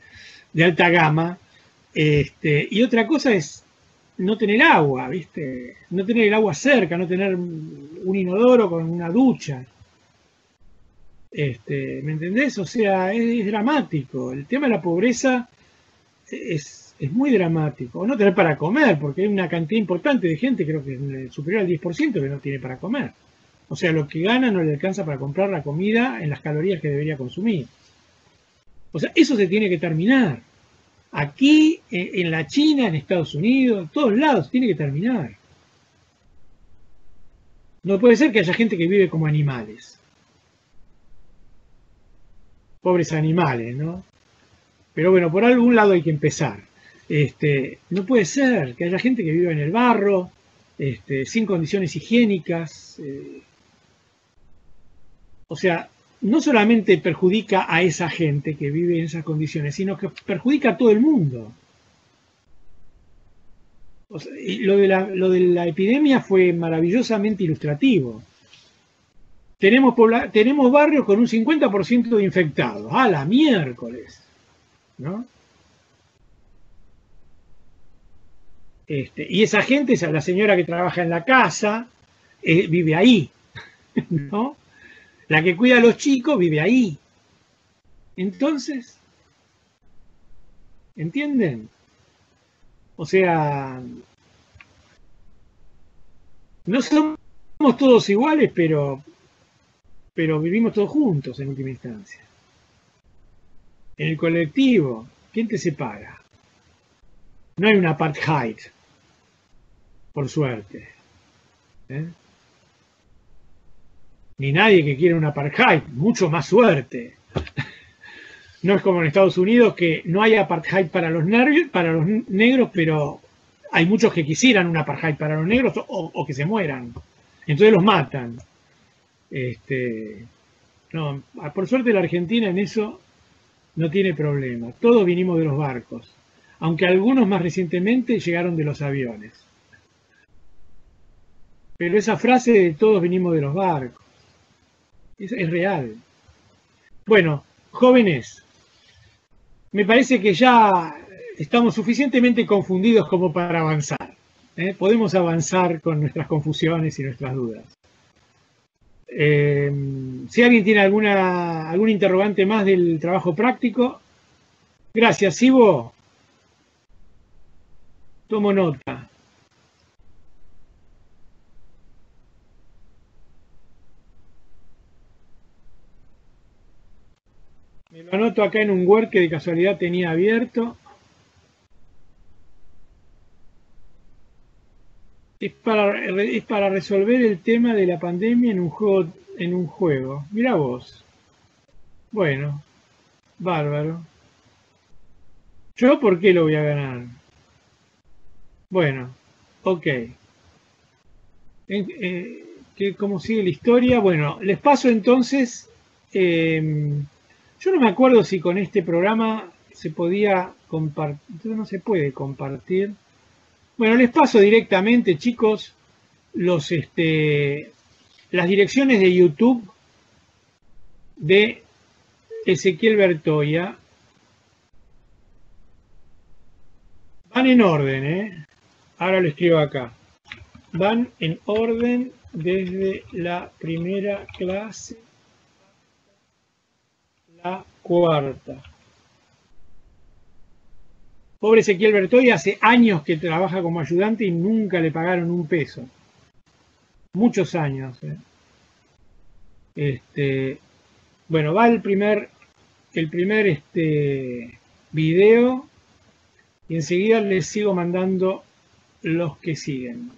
de alta gama, y otra cosa es no tener agua, ¿viste? No tener el agua cerca, no tener un inodoro con una ducha. ¿Me entendés? O sea, es dramático. El tema de la pobreza es muy dramático. O no tener para comer, porque hay una cantidad importante de gente, creo que superior al 10%, que no tiene para comer. O sea, lo que gana no le alcanza para comprar la comida en las calorías que debería consumir. O sea, eso se tiene que terminar. Aquí, en la China, en Estados Unidos, en todos lados, tiene que terminar. No puede ser que haya gente que vive como animales. Pobres animales, ¿no? Pero bueno, por algún lado hay que empezar. No puede ser que haya gente que viva en el barro, sin condiciones higiénicas. O sea, no solamente perjudica a esa gente que vive en esas condiciones, sino que perjudica a todo el mundo. O sea, y lo de la epidemia fue maravillosamente ilustrativo. Tenemos barrios con un 50% de infectados. ¡A la miércoles! ¿No? Y esa gente, la señora que trabaja en la casa, vive ahí, ¿no? La que cuida a los chicos vive ahí. Entonces, ¿entienden? O sea, no somos todos iguales, pero vivimos todos juntos en última instancia. En el colectivo, ¿quién te separa? No hay un apartheid, por suerte. Ni nadie que quiera un apartheid, mucho más suerte. No es como en Estados Unidos, que no hay apartheid para los negros, pero hay muchos que quisieran un apartheid para los negros o que se mueran. Entonces los matan. No, por suerte la Argentina en eso no tiene problema. Todos vinimos de los barcos, aunque algunos más recientemente llegaron de los aviones. Pero esa frase de todos vinimos de los barcos es real. Bueno, jóvenes, me parece que ya estamos suficientemente confundidos como para avanzar. Podemos avanzar con nuestras confusiones y nuestras dudas. Si alguien tiene algún interrogante más del trabajo práctico. Gracias, Ivo. Tomo nota. Me lo anoto acá en un Word que de casualidad tenía abierto. Es para resolver el tema de la pandemia en un juego. Mirá vos. Bueno, bárbaro. ¿Yo por qué lo voy a ganar? Bueno, ok. ¿Cómo sigue la historia? Bueno, les paso entonces. Yo no me acuerdo si con este programa se podía compartir. No se puede compartir. Bueno, les paso directamente, chicos, las direcciones de YouTube de Ezequiel Bertoia. Van en orden, Ahora lo escribo acá. Van en orden desde la primera clase a la cuarta. Pobre Ezequiel Bertoia, hace años que trabaja como ayudante y nunca le pagaron un peso. Muchos años. Bueno, va el primer video y enseguida les sigo mandando los que siguen.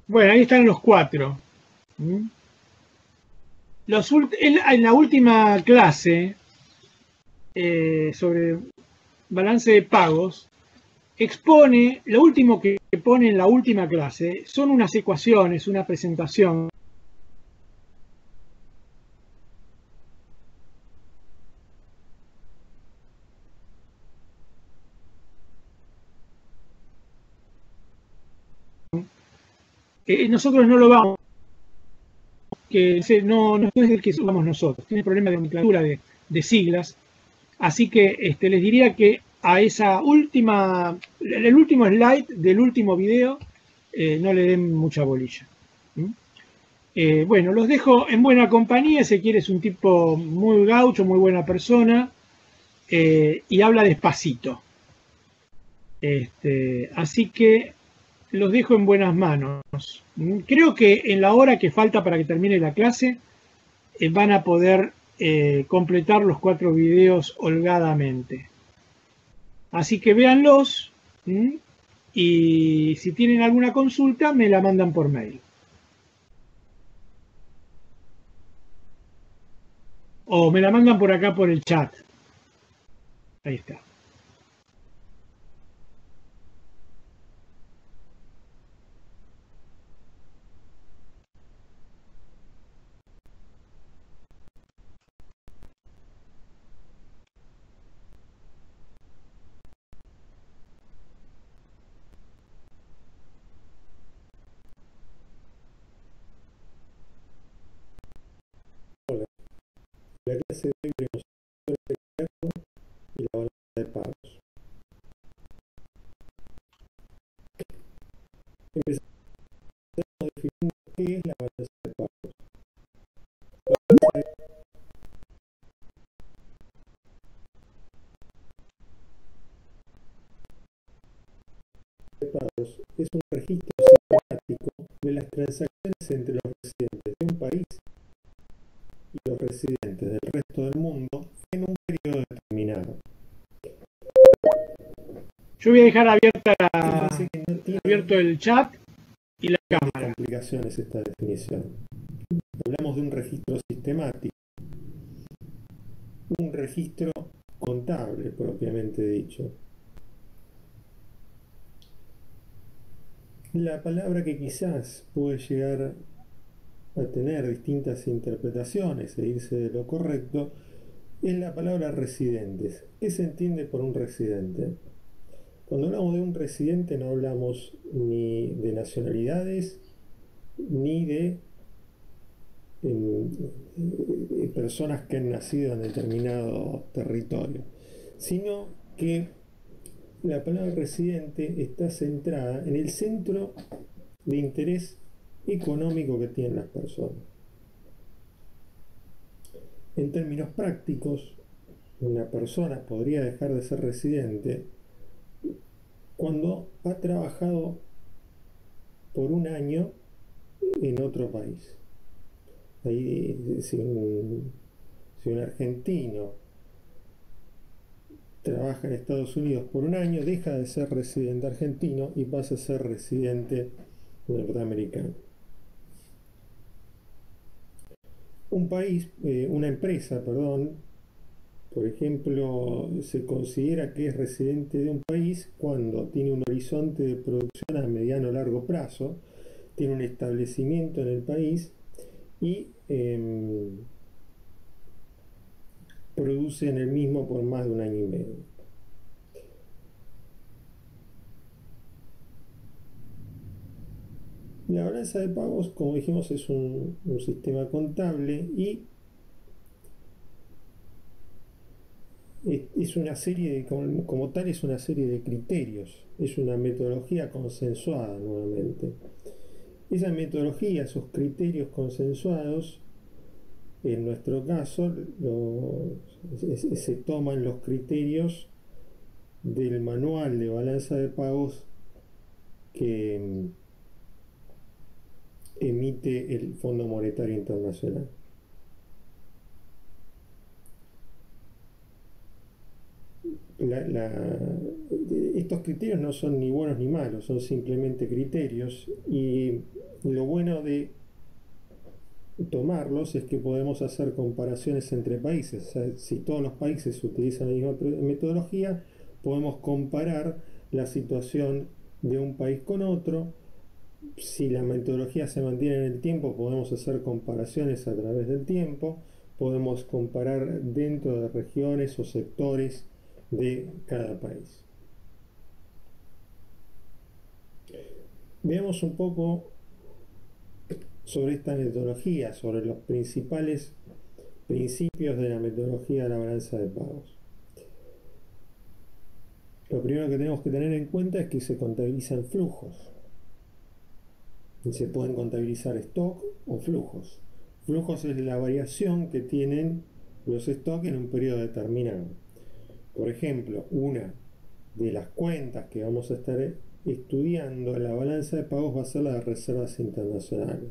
Bueno, ahí están los 4. En la última clase sobre balance de pagos, expone, lo último que pone en la última clase son unas ecuaciones, una presentación. Nosotros no lo vamos, que no es el que subamos nosotros, tiene problemas de nomenclatura de siglas, así que les diría que a esa el último slide del último video no le den mucha bolilla. Bueno, los dejo en buena compañía. Ezequiel es un tipo muy gaucho, muy buena persona, y habla despacito. Así que los dejo en buenas manos. Creo que en la hora que falta para que termine la clase van a poder completar los 4 videos holgadamente. Así que véanlos, y si tienen alguna consulta me la mandan por mail. O me la mandan por acá por el chat. Ahí está. Hola, la clase de hoy veremos el gasto y la balanza de pagos. Empezamos definiendo qué es la balanza de pagos. La balanza de pagos es un registro sistemático de las transacciones entre los residentes de un país y los residentes del resto del mundo en un periodo determinado. Yo voy a dejar Fíjense que no tiene abierto el chat y la grandes cámara. complicaciones esta definición. Hablamos de un registro sistemático, un registro contable propiamente dicho. La palabra que quizás puede llegar a tener distintas interpretaciones e irse de lo correcto es la palabra residentes. ¿Qué se entiende por un residente? Cuando hablamos de un residente no hablamos ni de nacionalidades ni de personas que han nacido en determinado territorio, sino que la palabra residente está centrada en el centro de interés económico que tienen las personas. En términos prácticos, una persona podría dejar de ser residente cuando ha trabajado por un año en otro país. Ahí, si un argentino trabaja en Estados Unidos por un año, deja de ser residente argentino y pasa a ser residente norteamericano. Una empresa, por ejemplo, se considera que es residente de un país cuando tiene un horizonte de producción a mediano o largo plazo, tiene un establecimiento en el país y produce en el mismo por más de un año y medio. La balanza de pagos, como dijimos, es un sistema contable y es una serie, como tal, es una serie de criterios, es una metodología consensuada nuevamente. Esa metodología, esos criterios consensuados, en nuestro caso, se toman los criterios del manual de balanza de pagos que emite el Fondo Monetario Internacional. Estos criterios no son ni buenos ni malos, son simplemente criterios, y lo bueno de tomarlos es que podemos hacer comparaciones entre países. O sea, si todos los países utilizan la misma metodología, podemos comparar la situación de un país con otro. Si la metodología se mantiene en el tiempo, podemos hacer comparaciones a través del tiempo, podemos comparar dentro de regiones o sectores de cada país. Veamos un poco sobre esta metodología, sobre los principales principios de la metodología de la balanza de pagos. Lo primero que tenemos que tener en cuenta es que se contabilizan flujos. Y se pueden contabilizar stock o flujos. Flujos es la variación que tienen los stocks en un periodo determinado. Por ejemplo, una de las cuentas que vamos a estar estudiando en la balanza de pagos va a ser la de reservas internacionales.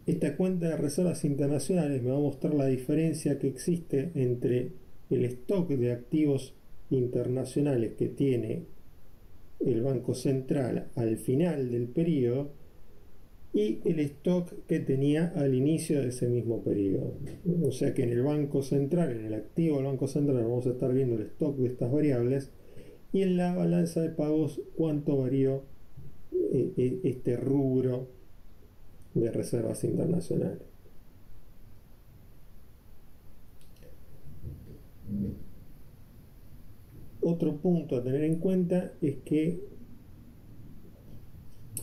Esta cuenta de reservas internacionales me va a mostrar la diferencia que existe entre el stock de activos internacionales que tiene el Banco Central al final del periodo y el stock que tenía al inicio de ese mismo periodo. O sea que en el Banco Central, en el activo del Banco Central, vamos a estar viendo el stock de estas variables y en la balanza de pagos cuánto varió este rubro de reservas internacionales. Otro punto a tener en cuenta es que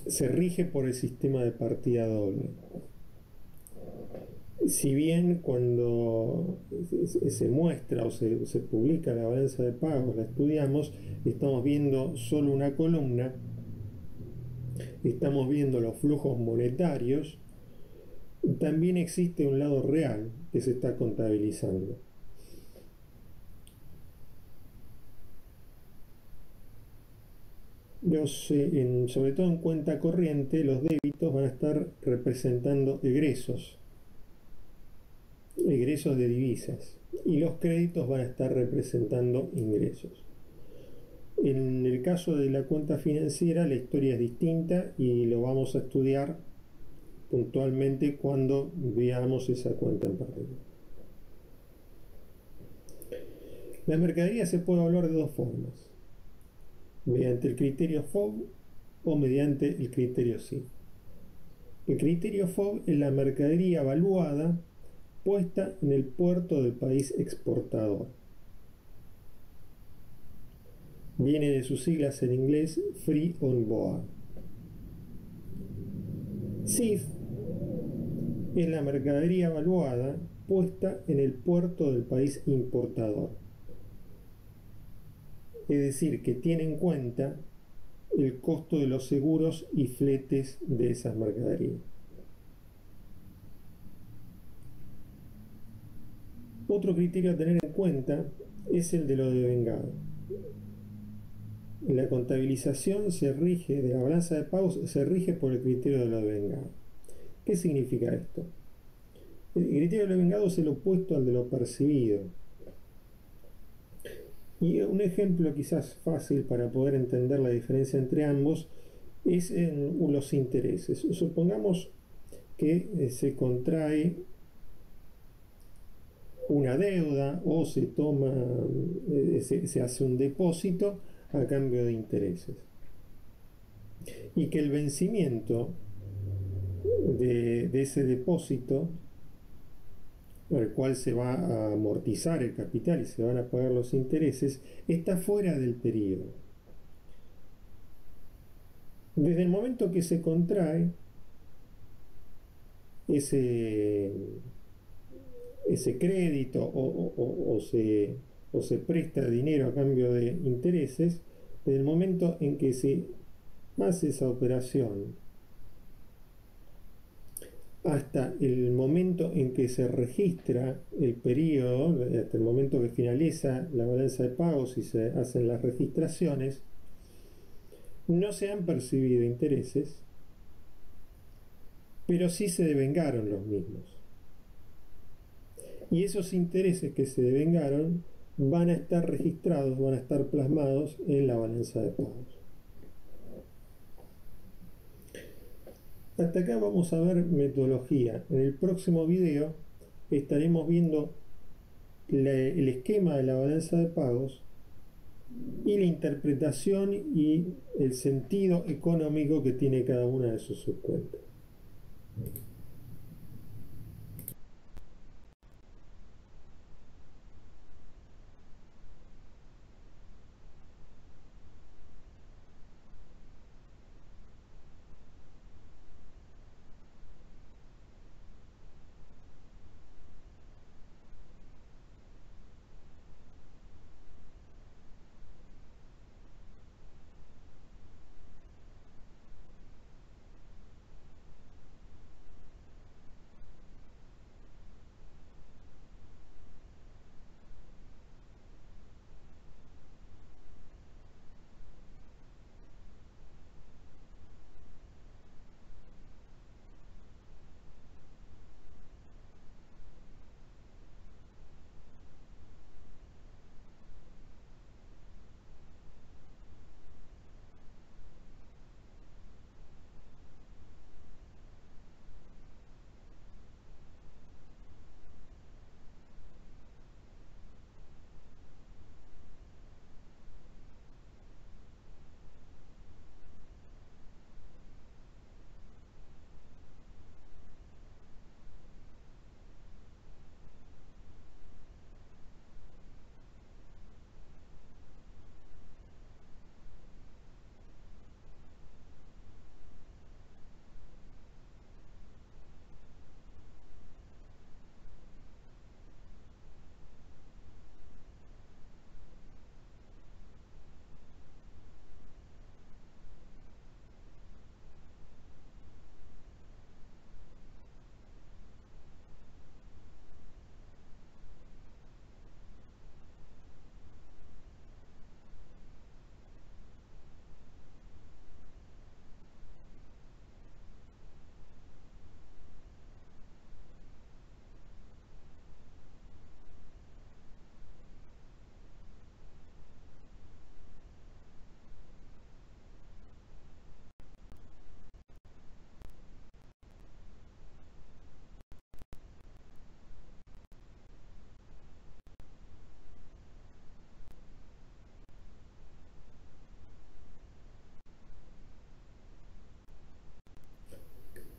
se rige por el sistema de partida doble. Si bien cuando se muestra o se publica la balanza de pagos, la estudiamos, estamos viendo solo una columna, estamos viendo los flujos monetarios, también existe un lado real que se está contabilizando. Sobre todo en cuenta corriente, los débitos van a estar representando egresos de divisas y los créditos van a estar representando ingresos. En el caso de la cuenta financiera la historia es distinta y lo vamos a estudiar puntualmente cuando veamos esa cuenta en particular. La mercadería se puede evaluar de dos formas: mediante el criterio FOB o mediante el criterio SIF. El criterio FOB es la mercadería evaluada puesta en el puerto del país exportador. Viene de sus siglas en inglés Free on Board. SIF es la mercadería evaluada puesta en el puerto del país importador. Es decir, que tiene en cuenta el costo de los seguros y fletes de esas mercaderías. Otro criterio a tener en cuenta es el de lo devengado. La contabilización de la balanza de pagos se rige por el criterio de lo devengado. ¿Qué significa esto? El criterio de lo devengado es el opuesto al de lo percibido. Y un ejemplo quizás fácil para poder entender la diferencia entre ambos es en los intereses. Supongamos que se contrae una deuda o se hace un depósito a cambio de intereses y que el vencimiento de ese depósito, al cual se va a amortizar el capital y se van a pagar los intereses, está fuera del periodo. Desde el momento que se contrae ese crédito o se presta dinero a cambio de intereses, desde el momento en que se hace esa operación hasta el momento en que se registra el periodo, hasta el momento que finaliza la balanza de pagos y se hacen las registraciones, no se han percibido intereses, pero sí se devengaron los mismos. Y esos intereses que se devengaron van a estar registrados, van a estar plasmados en la balanza de pagos. Hasta acá vamos a ver metodología. En el próximo video estaremos viendo el esquema de la balanza de pagos y la interpretación y el sentido económico que tiene cada una de sus subcuentas.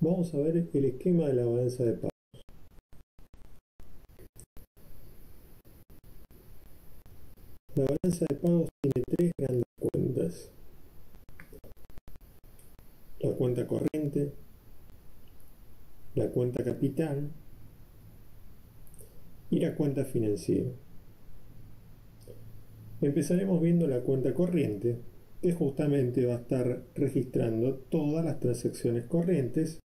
Vamos a ver el esquema de la balanza de pagos. La balanza de pagos tiene tres grandes cuentas: la cuenta corriente, la cuenta capital y la cuenta financiera. Empezaremos viendo la cuenta corriente, que justamente va a estar registrando todas las transacciones corrientes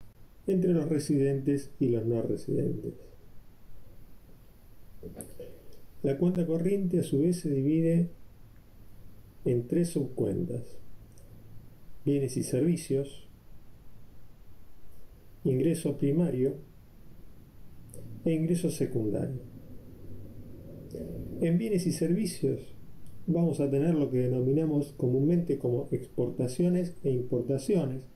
entre los residentes y los no residentes. La cuenta corriente a su vez se divide en tres subcuentas: bienes y servicios, ingreso primario e ingreso secundario. En bienes y servicios vamos a tener lo que denominamos comúnmente como exportaciones e importaciones,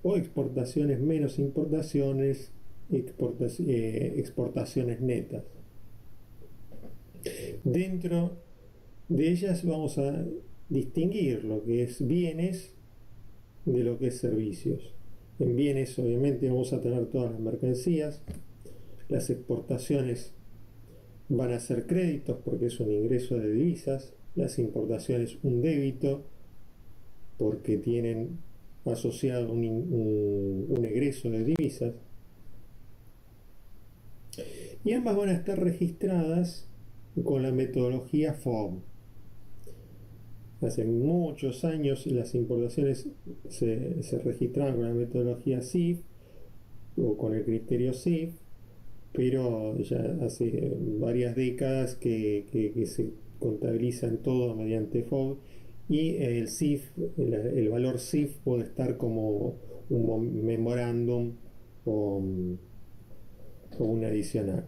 o exportaciones menos importaciones, exportaciones netas. Dentro de ellas vamos a distinguir lo que es bienes de lo que es servicios. En bienes obviamente vamos a tener todas las mercancías. Las exportaciones van a ser créditos porque es un ingreso de divisas. Las importaciones un débito porque tienen asociado un egreso de divisas. Y ambas van a estar registradas con la metodología FOB. Hace muchos años las importaciones se registraban con la metodología SIF o con el criterio SIF, pero ya hace varias décadas que se contabilizan todo mediante FOB, y el SIF, el valor SIF puede estar como un memorándum o un adicional.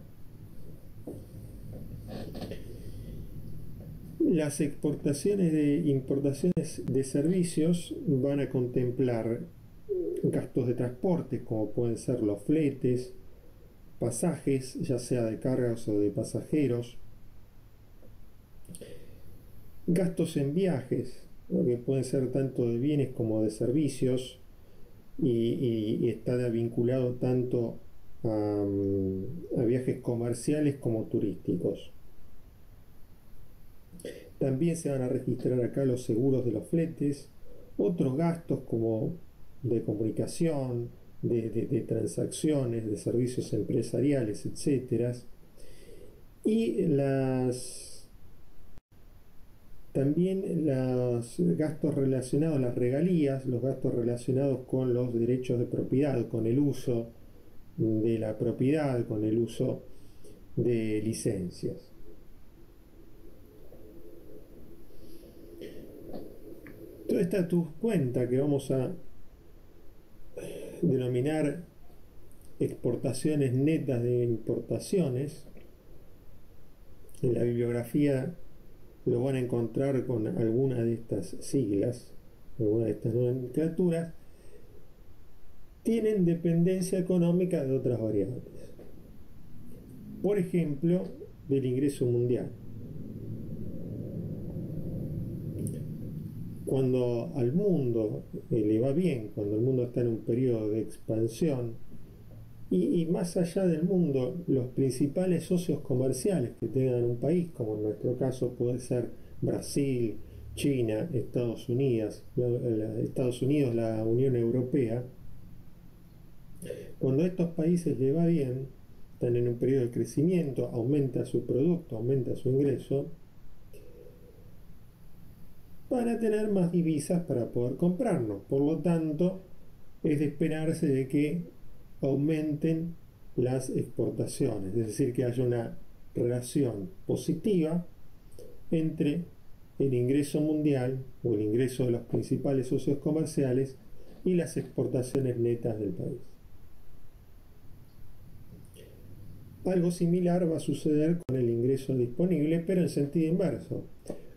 Las exportaciones e importaciones de servicios van a contemplar gastos de transporte, como pueden ser los fletes, pasajes, ya sea de cargas o de pasajeros, gastos en viajes, que pueden ser tanto de bienes como de servicios, y está vinculado tanto a viajes comerciales como turísticos. También se van a registrar acá los seguros de los fletes, otros gastos como de comunicación, de transacciones, de servicios empresariales, etc. Y también los gastos relacionados, las regalías, los gastos relacionados con los derechos de propiedad, con el uso de la propiedad, con el uso de licencias. Toda esta tu cuenta que vamos a denominar exportaciones netas de importaciones, en la bibliografía lo van a encontrar con alguna de estas siglas, alguna de estas nomenclaturas, tienen dependencia económica de otras variables. Por ejemplo, del ingreso mundial. Cuando al mundo le va bien, cuando el mundo está en un periodo de expansión, y más allá del mundo, los principales socios comerciales que tengan un país, como en nuestro caso puede ser Brasil, China, Estados Unidos, la Unión Europea, cuando a estos países les va bien, están en un periodo de crecimiento, aumenta su producto, aumenta su ingreso, van a tener más divisas para poder comprarnos. Por lo tanto, es de esperarse de que aumenten las exportaciones, es decir, que haya una relación positiva entre el ingreso mundial o el ingreso de los principales socios comerciales y las exportaciones netas del país. Algo similar va a suceder con el ingreso disponible, pero en sentido inverso.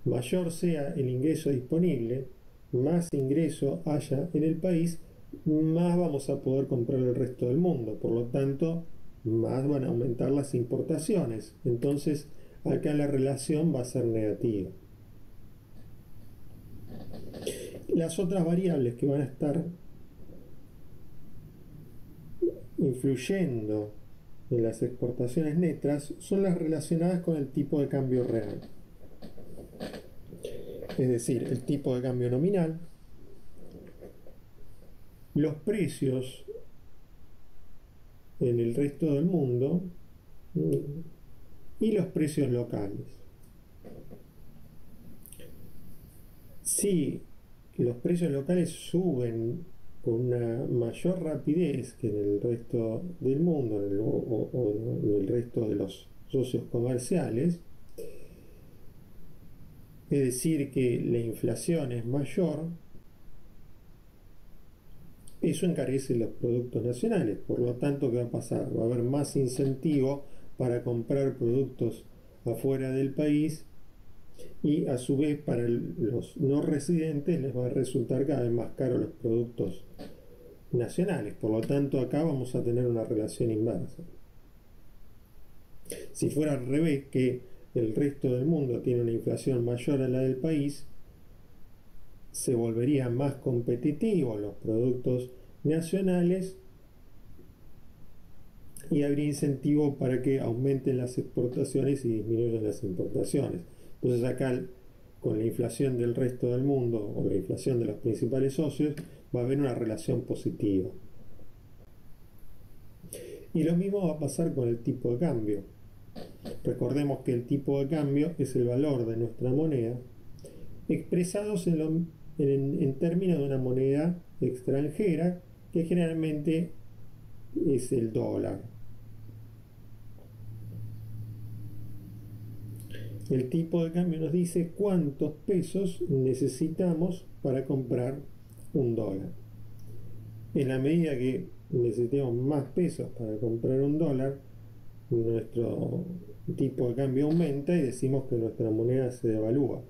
Mayor sea el ingreso disponible, más ingreso haya en el país, más vamos a poder comprar el resto del mundo. Por lo tanto, más van a aumentar las importaciones. Entonces, acá la relación va a ser negativa. Las otras variables que van a estar influyendo en las exportaciones netas son las relacionadas con el tipo de cambio real. Es decir, el tipo de cambio nominal, los precios en el resto del mundo y los precios locales. Si los precios locales suben con una mayor rapidez que en el resto del mundo o en el resto de los socios comerciales, es decir, que la inflación es mayor, eso encarece los productos nacionales. Por lo tanto, ¿qué va a pasar? Va a haber más incentivo para comprar productos afuera del país y a su vez para los no residentes les va a resultar cada vez más caros los productos nacionales. Por lo tanto, acá vamos a tener una relación inversa. Si fuera al revés, que el resto del mundo tiene una inflación mayor a la del país, se volverían más competitivos los productos nacionales y habría incentivo para que aumenten las exportaciones y disminuyan las importaciones. Entonces acá, con la inflación del resto del mundo o la inflación de los principales socios, va a haber una relación positiva. Y lo mismo va a pasar con el tipo de cambio. Recordemos que el tipo de cambio es el valor de nuestra moneda expresados en términos de una moneda extranjera que generalmente es el dólar. El tipo de cambio nos dice cuántos pesos necesitamos para comprar un dólar. En la medida que necesitemos más pesos para comprar un dólar, nuestro tipo de cambio aumenta y decimos que nuestra moneda se devalúa.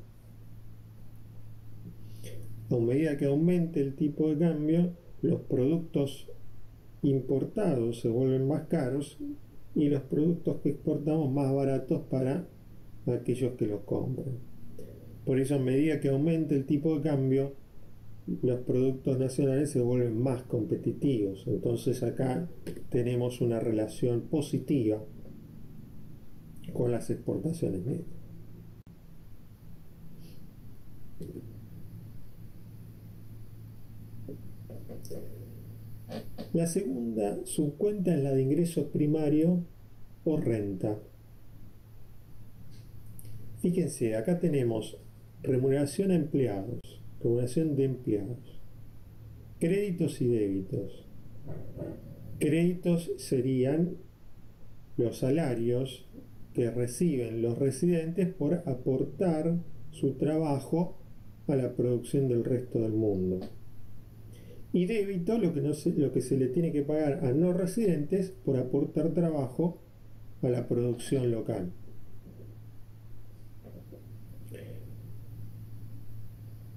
A medida que aumente el tipo de cambio, los productos importados se vuelven más caros y los productos que exportamos más baratos para aquellos que los compran. Por eso, a medida que aumente el tipo de cambio, los productos nacionales se vuelven más competitivos. Entonces acá tenemos una relación positiva con las exportaciones netas. La segunda subcuenta es la de ingreso primario o renta. Fíjense, acá tenemos remuneración a empleados, remuneración de empleados, créditos y débitos. Créditos serían los salarios que reciben los residentes por aportar su trabajo a la producción del resto del mundo. Y débito, lo que se le tiene que pagar a no residentes por aportar trabajo a la producción local.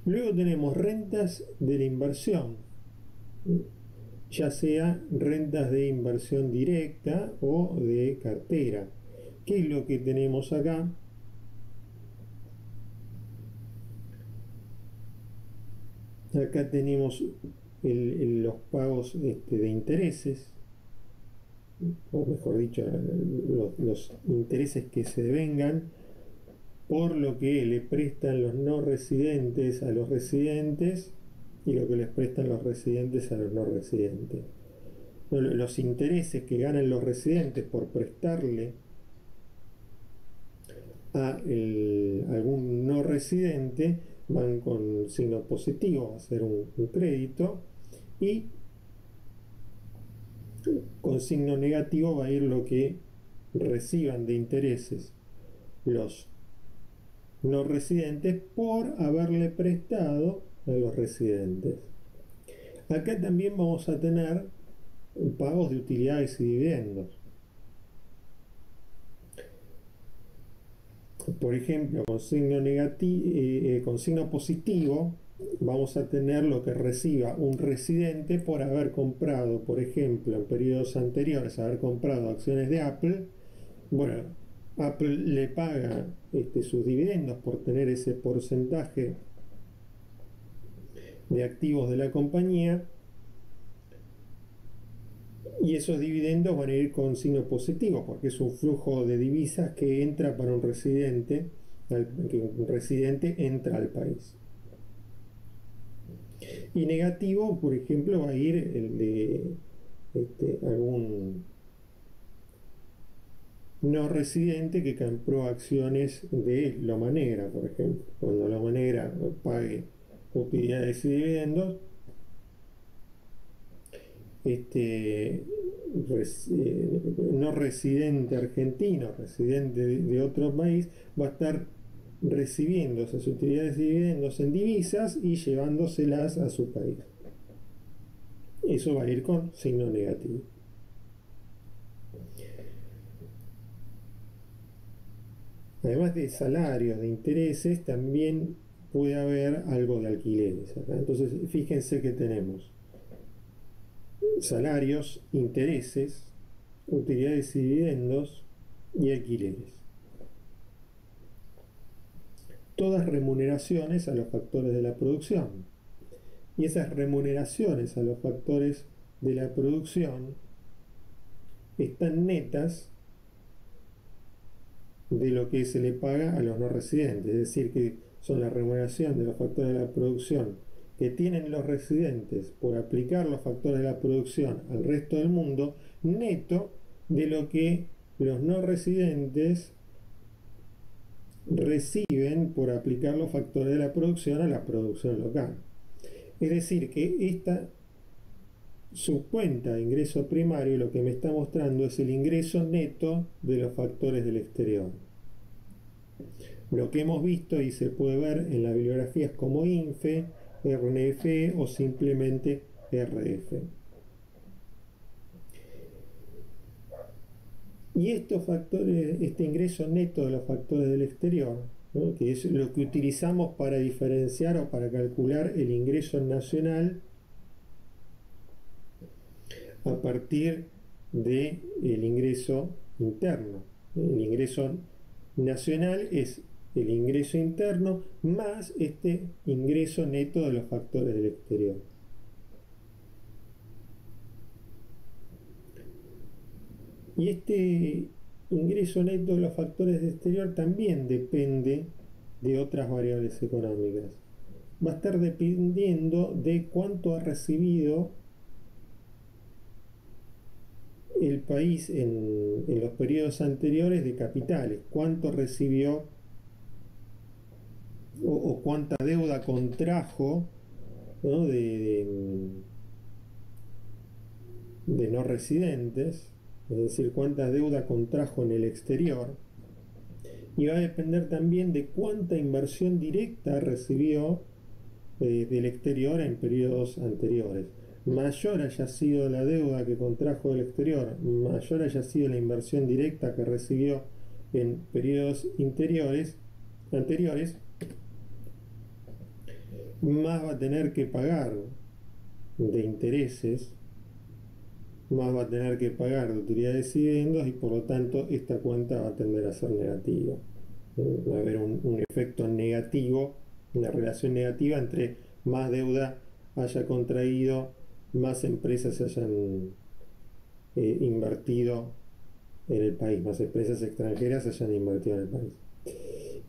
Luego tenemos rentas de la inversión, ya sea rentas de inversión directa o de cartera. ¿Qué es lo que tenemos acá? Acá tenemos los pagos de intereses, o mejor dicho, los intereses que se devengan por lo que le prestan los no residentes a los residentes y lo que les prestan los residentes a los no residentes. Los intereses que ganan los residentes por prestarle a algún no residente van con signo positivo, va a ser un crédito, y con signo negativo va a ir lo que reciban de intereses los no residentes por haberle prestado a los residentes. Acá también vamos a tener pagos de utilidades y dividendos. Por ejemplo, con signo con signo positivo vamos a tener lo que reciba un residente por haber comprado, por ejemplo, en periodos anteriores, haber comprado acciones de Apple. Bueno, Apple le paga sus dividendos por tener ese porcentaje de activos de la compañía y esos dividendos van a ir con signo positivo, porque es un flujo de divisas que entra para un residente, que un residente entra al país. Y negativo, por ejemplo, va a ir el de algún no residente que compró acciones de Loma Negra, por ejemplo. Cuando Loma Negra pague utilidades y dividendos, no residente argentino, residente de otro país, va a estar recibiendo esas utilidades y dividendos en divisas y llevándoselas a su país. Eso va a ir con signo negativo. Además de salarios, de intereses, también puede haber algo de alquileres acá. Entonces, fíjense que tenemos salarios, intereses, utilidades y dividendos y alquileres. Todas remuneraciones a los factores de la producción. Y esas remuneraciones a los factores de la producción están netas de lo que se le paga a los no residentes, es decir, que son la remuneración de los factores de la producción que tienen los residentes por aplicar los factores de la producción al resto del mundo, neto de lo que los no residentes reciben por aplicar los factores de la producción a la producción local. Es decir, que esta subcuenta de ingreso primario lo que me está mostrando es el ingreso neto de los factores del exterior. Lo que hemos visto y se puede ver en las bibliografías como INFE, RNF o simplemente RF. Y estos factores, este ingreso neto de los factores del exterior, ¿no?, que es lo que utilizamos para diferenciar o para calcular el ingreso nacional a partir del ingreso interno. El ingreso nacional es el ingreso interno más este ingreso neto de los factores del exterior. Y este ingreso neto de los factores del exterior también depende de otras variables económicas. Va a estar dependiendo de cuánto ha recibido el país en los periodos anteriores de capitales, cuánto recibió o cuánta deuda contrajo, ¿no?, de no residentes, es decir, cuánta deuda contrajo en el exterior, y va a depender también de cuánta inversión directa recibió del exterior en periodos anteriores. Mayor haya sido la deuda que contrajo del exterior, mayor haya sido la inversión directa que recibió en periodos anteriores, más va a tener que pagar de intereses, más va a tener que pagar de utilidades y dividendos, y por lo tanto esta cuenta va a tender a ser negativa. Va a haber un efecto negativo, una relación negativa entre más deuda haya contraído, más empresas se hayan invertido en el país, más empresas extranjeras se hayan invertido en el país.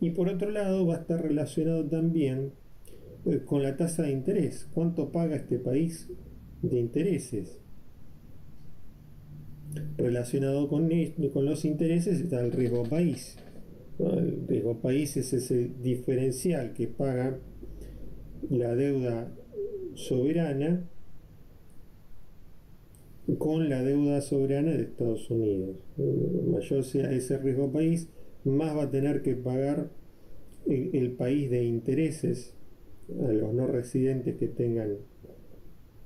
Y por otro lado va a estar relacionado también con la tasa de interés. ¿Cuánto paga este país de intereses? Relacionado con los intereses está el riesgo país. El riesgo país es ese diferencial que paga la deuda soberana con la deuda soberana de Estados Unidos. Mayor sea ese riesgo país, más va a tener que pagar el país de intereses a los no residentes que tengan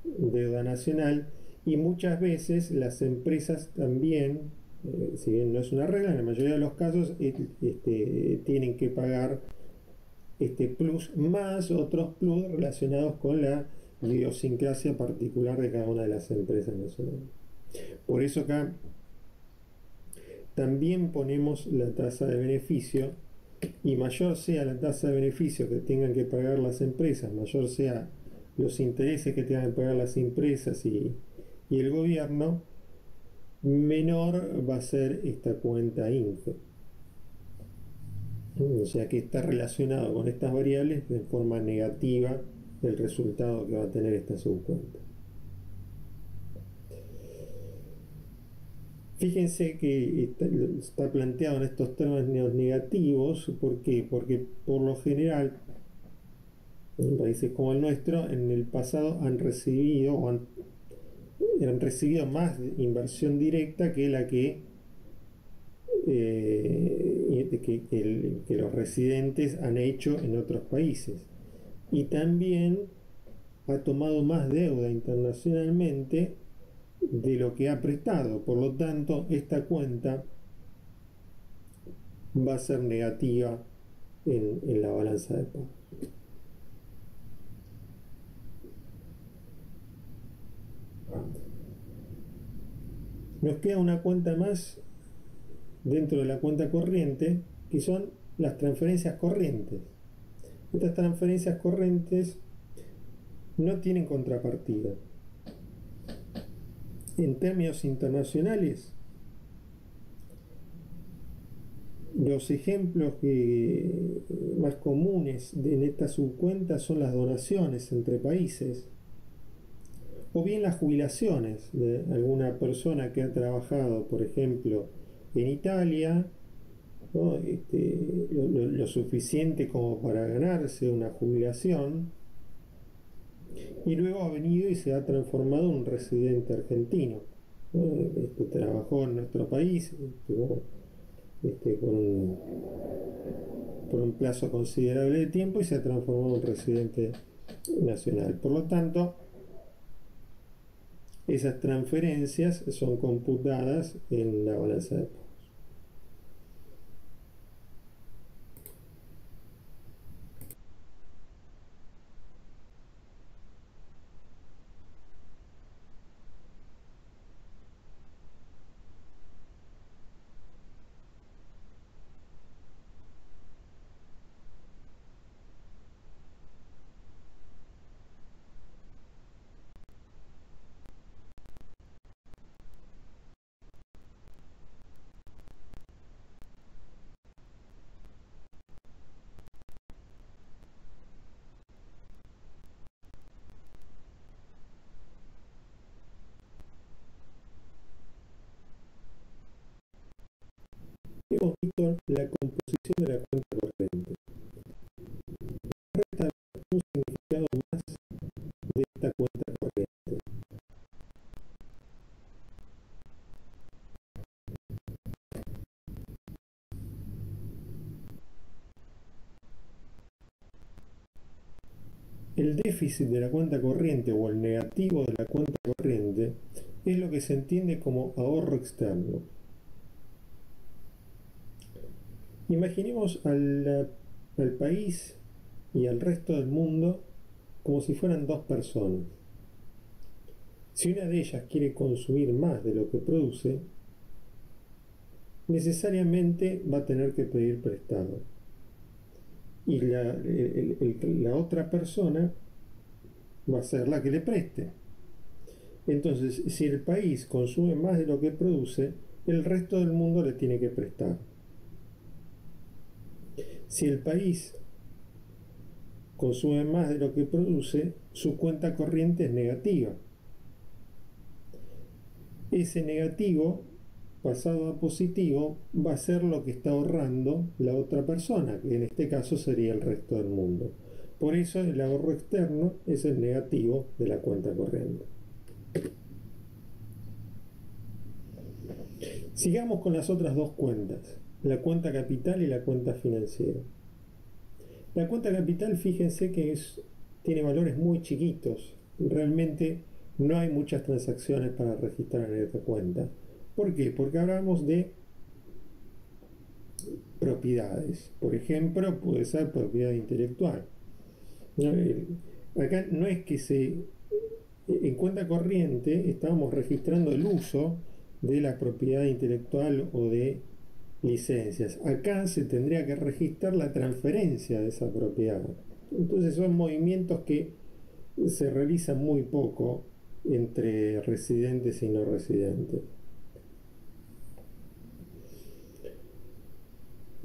deuda nacional, y muchas veces las empresas también, si bien no es una regla, en la mayoría de los casos tienen que pagar este plus más otros plus relacionados con la idiosincrasia particular de cada una de las empresas nacionales. Por eso acá también ponemos la tasa de beneficio, y mayor sea la tasa de beneficio que tengan que pagar las empresas, mayor sea los intereses que tengan que pagar las empresas y el gobierno, menor va a ser esta cuenta INFE. O sea que está relacionado con estas variables de forma negativa el resultado que va a tener esta subcuenta. Fíjense que está planteado en estos términos negativos. ¿Por qué? Porque por lo general en países como el nuestro en el pasado han recibido más inversión directa que la que los residentes han hecho en otros países, y también ha tomado más deuda internacionalmente de lo que ha prestado. Por lo tanto, esta cuenta va a ser negativa en la balanza de pagos. Nos queda una cuenta más dentro de la cuenta corriente, que son las transferencias corrientes. Estas transferencias corrientes no tienen contrapartida. En términos internacionales, los ejemplos más comunes en esta subcuenta son las donaciones entre países, o bien las jubilaciones de alguna persona que ha trabajado, por ejemplo, en Italia, ¿no? Lo suficiente como para ganarse una jubilación, y luego ha venido y se ha transformado en un residente argentino, ¿no? Trabajó en nuestro país, estuvo por un plazo considerable de tiempo y se ha transformado en un residente nacional. Por lo tanto, esas transferencias son computadas en la balanza de pagos. Hemos visto la composición de la cuenta corriente. Resta un significado más de esta cuenta corriente. El déficit de la cuenta corriente o el negativo de la cuenta corriente es lo que se entiende como ahorro externo. Imaginemos al país y al resto del mundo como si fueran dos personas. Si una de ellas quiere consumir más de lo que produce, necesariamente va a tener que pedir prestado. Y la otra persona va a ser la que le preste. Entonces, si el país consume más de lo que produce, el resto del mundo le tiene que prestar. Si el país consume más de lo que produce, su cuenta corriente es negativa. Ese negativo, pasado a positivo, va a ser lo que está ahorrando la otra persona, que en este caso sería el resto del mundo. Por eso el ahorro externo es el negativo de la cuenta corriente. Sigamos con las otras dos cuentas, la cuenta capital y la cuenta financiera. La cuenta capital, fíjense que tiene valores muy chiquitos. Realmente no hay muchas transacciones para registrar en esta cuenta. ¿Por qué? Porque hablamos de propiedades. Por ejemplo, puede ser propiedad intelectual. Acá no es que en cuenta corriente estábamos registrando el uso de la propiedad intelectual o de licencias. Acá se tendría que registrar la transferencia de esa propiedad. Entonces son movimientos que se realizan muy poco entre residentes y no residentes.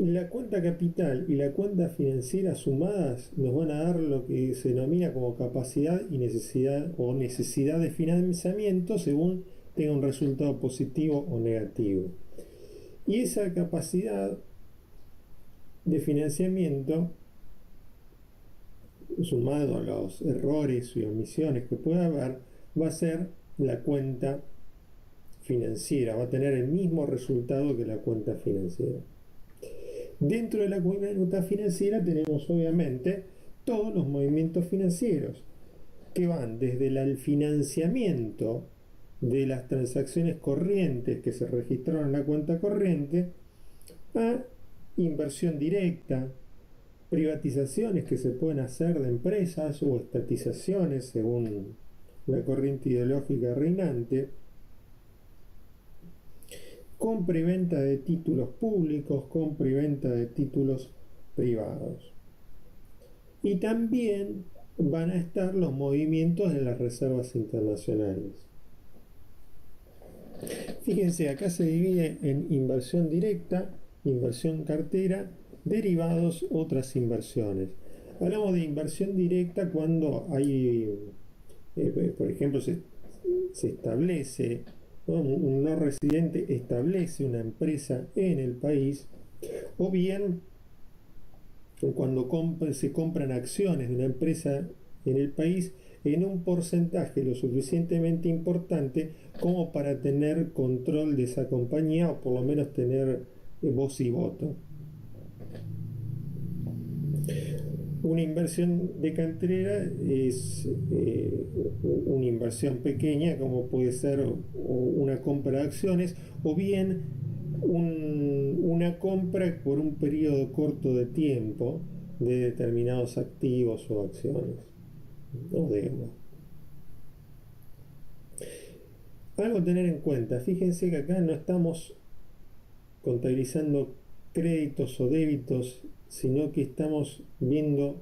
La cuenta capital y la cuenta financiera sumadas nos van a dar lo que se denomina como capacidad y necesidad o necesidad de financiamiento según tenga un resultado positivo o negativo. Y esa capacidad de financiamiento, sumado a los errores y omisiones que pueda haber, va a ser la cuenta financiera, va a tener el mismo resultado que la cuenta financiera. Dentro de la cuenta financiera tenemos obviamente todos los movimientos financieros que van desde el financiamiento de las transacciones corrientes que se registraron en la cuenta corriente a inversión directa, privatizaciones que se pueden hacer de empresas o estatizaciones según la corriente ideológica reinante, compra y venta de títulos públicos, compra y venta de títulos privados. Y también van a estar los movimientos de las reservas internacionales. Fíjense, acá se divide en inversión directa, inversión cartera, derivados, otras inversiones. Hablamos de inversión directa cuando hay, por ejemplo, se establece, ¿no? Un no residente establece una empresa en el país, o bien cuando se compran acciones de una empresa en el país en un porcentaje lo suficientemente importante como para tener control de esa compañía o por lo menos tener voz y voto. Una inversión de cartera es una inversión pequeña como puede ser una compra de acciones o bien una compra por un periodo corto de tiempo de determinados activos o acciones o deuda. Algo a tener en cuenta, fíjense que acá no estamos contabilizando créditos o débitos, sino que estamos viendo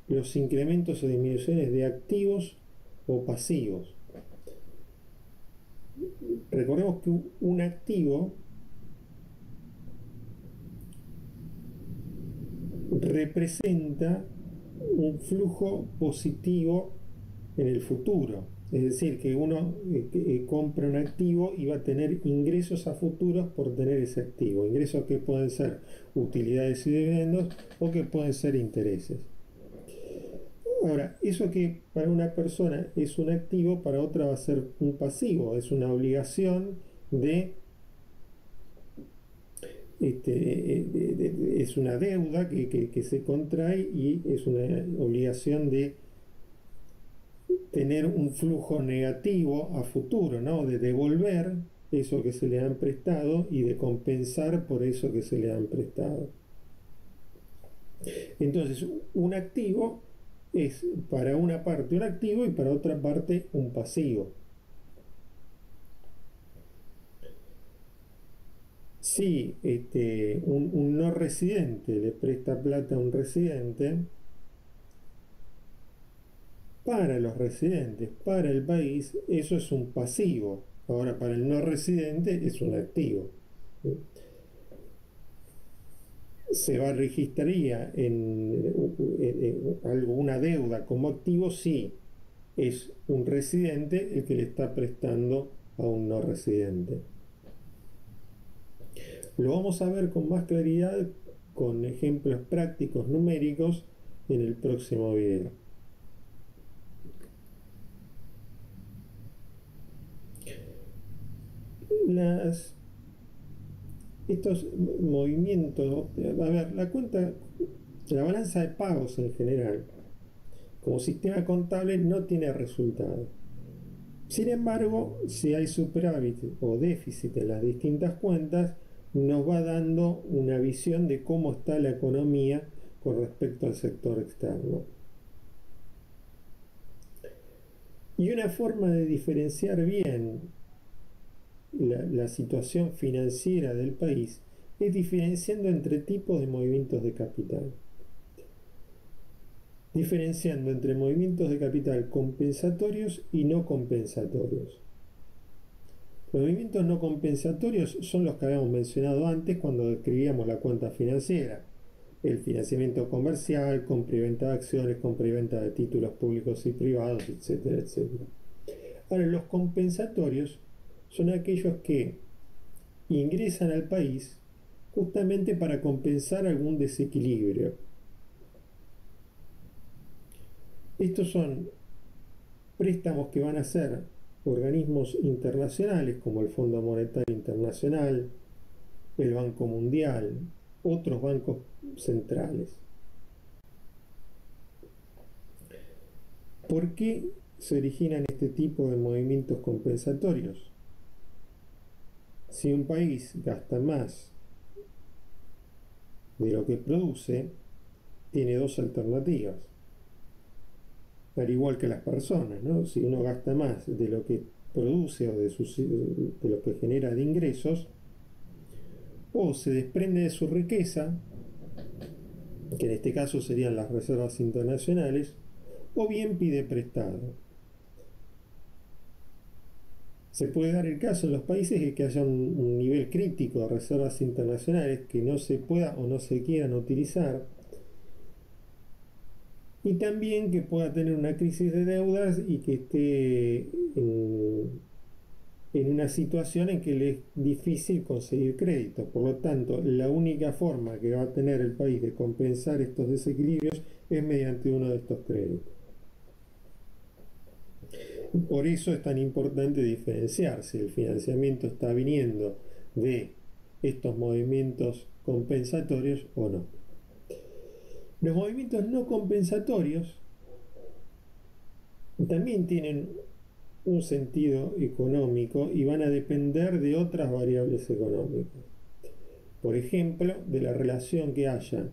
los incrementos o disminuciones de activos o pasivos. Recordemos que un activo representa un flujo positivo en el futuro. Es decir, que uno compra un activo y va a tener ingresos a futuros por tener ese activo. Ingresos que pueden ser utilidades y dividendos o que pueden ser intereses. Ahora, eso que para una persona es un activo, para otra va a ser un pasivo. Es una obligación es una deuda que se contrae y es una obligación de tener un flujo negativo a futuro, ¿no? De devolver eso que se le han prestado y de compensar por eso que se le han prestado. Entonces, un activo es para una parte un activo y para otra parte un pasivo. Si un no residente le presta plata a un residente, para los residentes, para el país, eso es un pasivo. Ahora, para el no residente es un activo. Se va registraría en alguna deuda como activo si es un residente el que le está prestando a un no residente. Lo vamos a ver con más claridad con ejemplos prácticos numéricos en el próximo video. Estos movimientos, a ver, la balanza de pagos en general, como sistema contable, no tiene resultado. Sin embargo, si hay superávit o déficit en las distintas cuentas, nos va dando una visión de cómo está la economía con respecto al sector externo. Y una forma de diferenciar bien la situación financiera del país es diferenciando entre tipos de movimientos de capital. Diferenciando entre movimientos de capital compensatorios y no compensatorios. Los movimientos no compensatorios son los que habíamos mencionado antes cuando describíamos la cuenta financiera. El financiamiento comercial, compra y venta de acciones, compra y venta de títulos públicos y privados, etcétera, etcétera. Ahora, los compensatorios son aquellos que ingresan al país justamente para compensar algún desequilibrio. Estos son préstamos que van a hacer organismos internacionales como el Fondo Monetario Internacional, el Banco Mundial, otros bancos centrales. ¿Por qué se originan este tipo de movimientos compensatorios? Si un país gasta más de lo que produce, tiene dos alternativas. Al igual que las personas, ¿no? Si uno gasta más de lo que produce o de lo que genera de ingresos, o se desprende de su riqueza, que en este caso serían las reservas internacionales, o bien pide prestado. Se puede dar el caso en los países de que haya un nivel crítico de reservas internacionales que no se pueda o no se quieran utilizar, y también que pueda tener una crisis de deudas y que esté en una situación en que le es difícil conseguir crédito. Por lo tanto, la única forma que va a tener el país de compensar estos desequilibrios es mediante uno de estos créditos. Por eso es tan importante diferenciar si el financiamiento está viniendo de estos movimientos compensatorios o no. Los movimientos no compensatorios también tienen un sentido económico y van a depender de otras variables económicas. Por ejemplo, de la relación que haya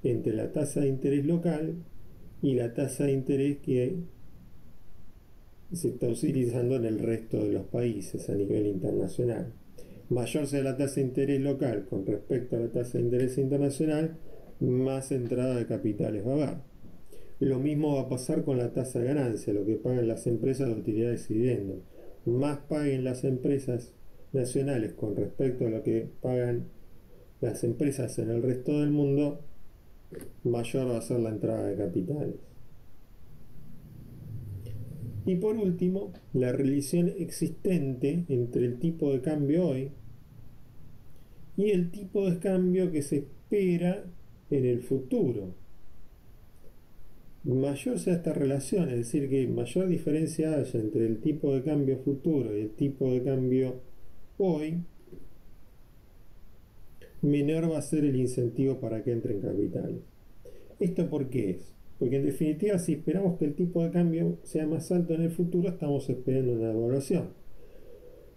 entre la tasa de interés local y la tasa de interés que se está utilizando en el resto de los países a nivel internacional. Mayor sea la tasa de interés local con respecto a la tasa de interés internacional, más entrada de capitales va a haber. Lo mismo va a pasar con la tasa de ganancia, lo que pagan las empresas de utilidades y dividendos. Más paguen las empresas nacionales con respecto a lo que pagan las empresas en el resto del mundo, mayor va a ser la entrada de capitales. Y por último, la relación existente entre el tipo de cambio hoy y el tipo de cambio que se espera en el futuro. Mayor sea esta relación, es decir, que mayor diferencia haya entre el tipo de cambio futuro y el tipo de cambio hoy, menor va a ser el incentivo para que entren capitales. ¿Esto por qué es? Porque en definitiva, si esperamos que el tipo de cambio sea más alto en el futuro, estamos esperando una devaluación.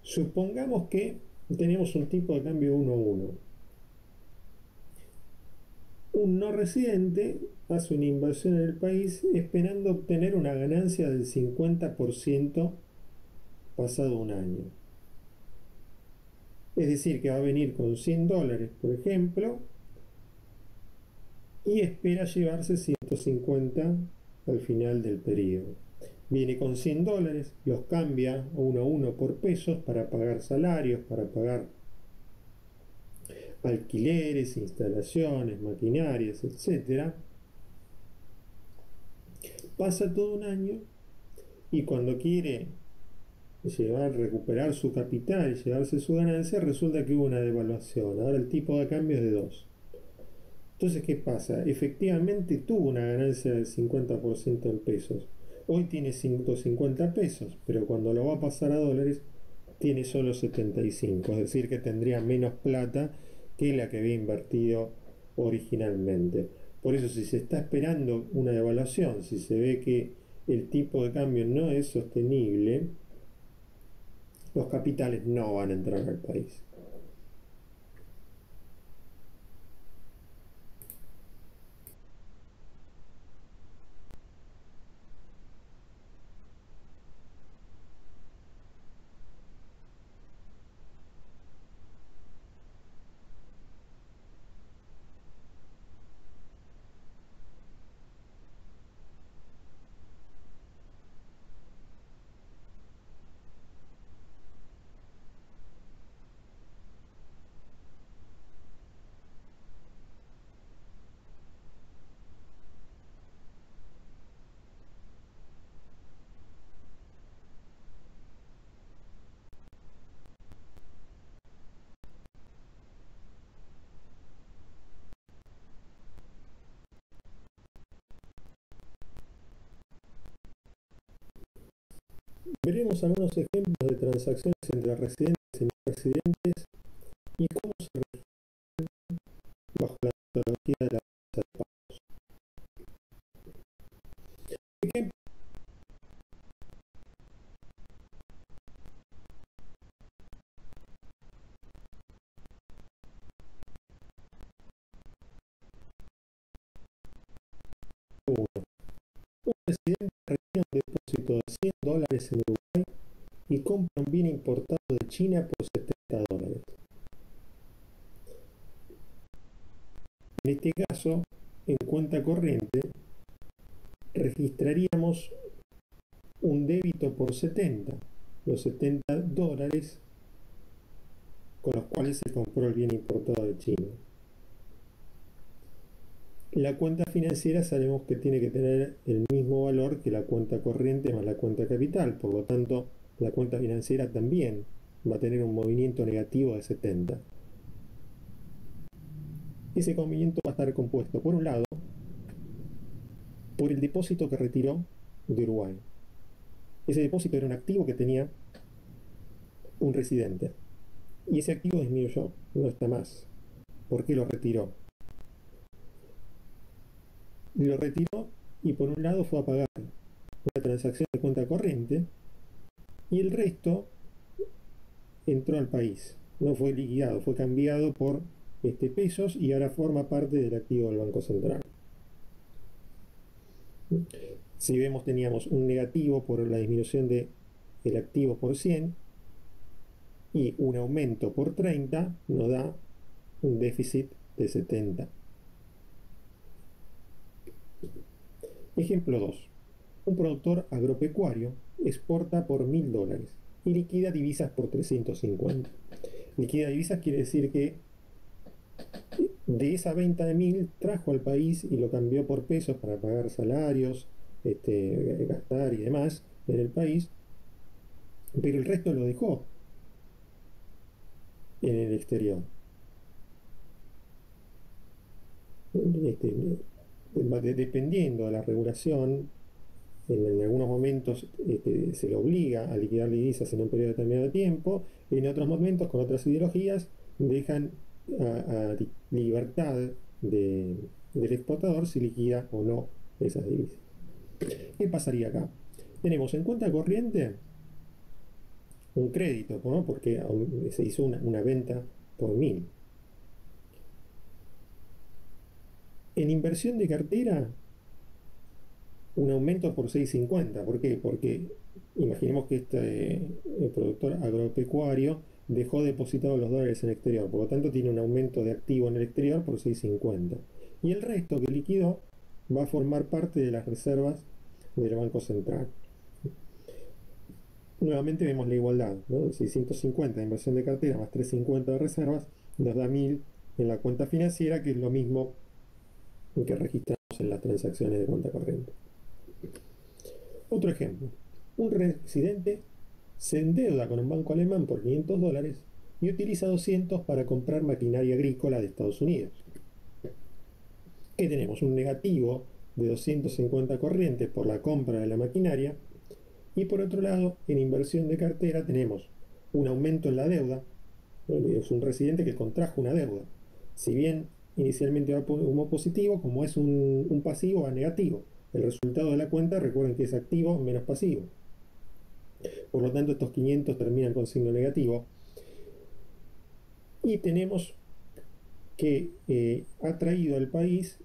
Supongamos que tenemos un tipo de cambio 1 a 1. Un no residente hace una inversión en el país esperando obtener una ganancia del 50% pasado un año. Es decir, que va a venir con $100, por ejemplo, y espera llevarse 150 al final del periodo. Viene con $100, los cambia uno a uno por pesos para pagar salarios, para pagar alquileres, instalaciones, maquinarias, etc. Pasa todo un año y cuando quiere recuperar su capital y llevarse su ganancia, resulta que hubo una devaluación. Ahora el tipo de cambio es de 2. Entonces, ¿qué pasa? Efectivamente tuvo una ganancia del 50% en pesos. Hoy tiene 150 pesos, pero cuando lo va a pasar a dólares tiene solo 75. Es decir, que tendría menos plata que la que había invertido originalmente. Por eso, si se está esperando una devaluación, si se ve que el tipo de cambio no es sostenible, los capitales no van a entrar al país. Veremos algunos ejemplos de transacciones entre residentes y no residentes y cómo se registran bajo la metodología de la tasa de pagos. Ejemplo, uno. Un residente recibe un depósito de $100 en Uruguay y compra un bien importado de China por $70. En este caso, en cuenta corriente, registraríamos un débito por 70, los $70 con los cuales se compró el bien importado de China. La cuenta financiera sabemos que tiene que tener el mismo valor que la cuenta corriente más la cuenta capital, por lo tanto la cuenta financiera también va a tener un movimiento negativo de 70. Ese movimiento va a estar compuesto, por un lado, por el depósito que retiró de Uruguay. Ese depósito era un activo que tenía un residente. Y ese activo disminuyó, no está más. ¿Por qué lo retiró? Lo retiró y por un lado fue a pagar una transacción de cuenta corriente y el resto entró al país. No fue liquidado, fue cambiado por pesos y ahora forma parte del activo del Banco Central. Si vemos, teníamos un negativo por la disminución del activo por 100 y un aumento por 30 nos da un déficit de 70. Ejemplo 2. Un productor agropecuario exporta por $1000 y liquida divisas por 350. Liquida divisas quiere decir que de esa venta de 1000 trajo al país y lo cambió por pesos para pagar salarios, gastar y demás en el país, pero el resto lo dejó en el exterior. Dependiendo de la regulación, en algunos momentos se le obliga a liquidar divisas en un periodo determinado de tiempo, en otros momentos, con otras ideologías, dejan a libertad del exportador si liquida o no esas divisas. ¿Qué pasaría acá? Tenemos en cuenta corriente un crédito, ¿no? Porque se hizo una venta por 1000. En inversión de cartera, un aumento por 6.50. ¿Por qué? Porque imaginemos que el productor agropecuario dejó depositados los dólares en el exterior, por lo tanto tiene un aumento de activo en el exterior por 6.50. Y el resto que liquidó va a formar parte de las reservas del Banco Central. Nuevamente vemos la igualdad, ¿no? 650 de inversión de cartera más 350 de reservas nos da 1000 en la cuenta financiera, que es lo mismo que registramos en las transacciones de cuenta corriente. Otro ejemplo, un residente se endeuda con un banco alemán por $500 y utiliza 200 para comprar maquinaria agrícola de Estados Unidos. ¿Qué tenemos? Un negativo de 250 corrientes por la compra de la maquinaria y por otro lado, en inversión de cartera tenemos un aumento en la deuda. Es un residente que contrajo una deuda. Si bien inicialmente va como positivo, como es un pasivo, va negativo. El resultado de la cuenta, recuerden que es activo menos pasivo. Por lo tanto, estos 500 terminan con signo negativo. Y tenemos que ha traído al país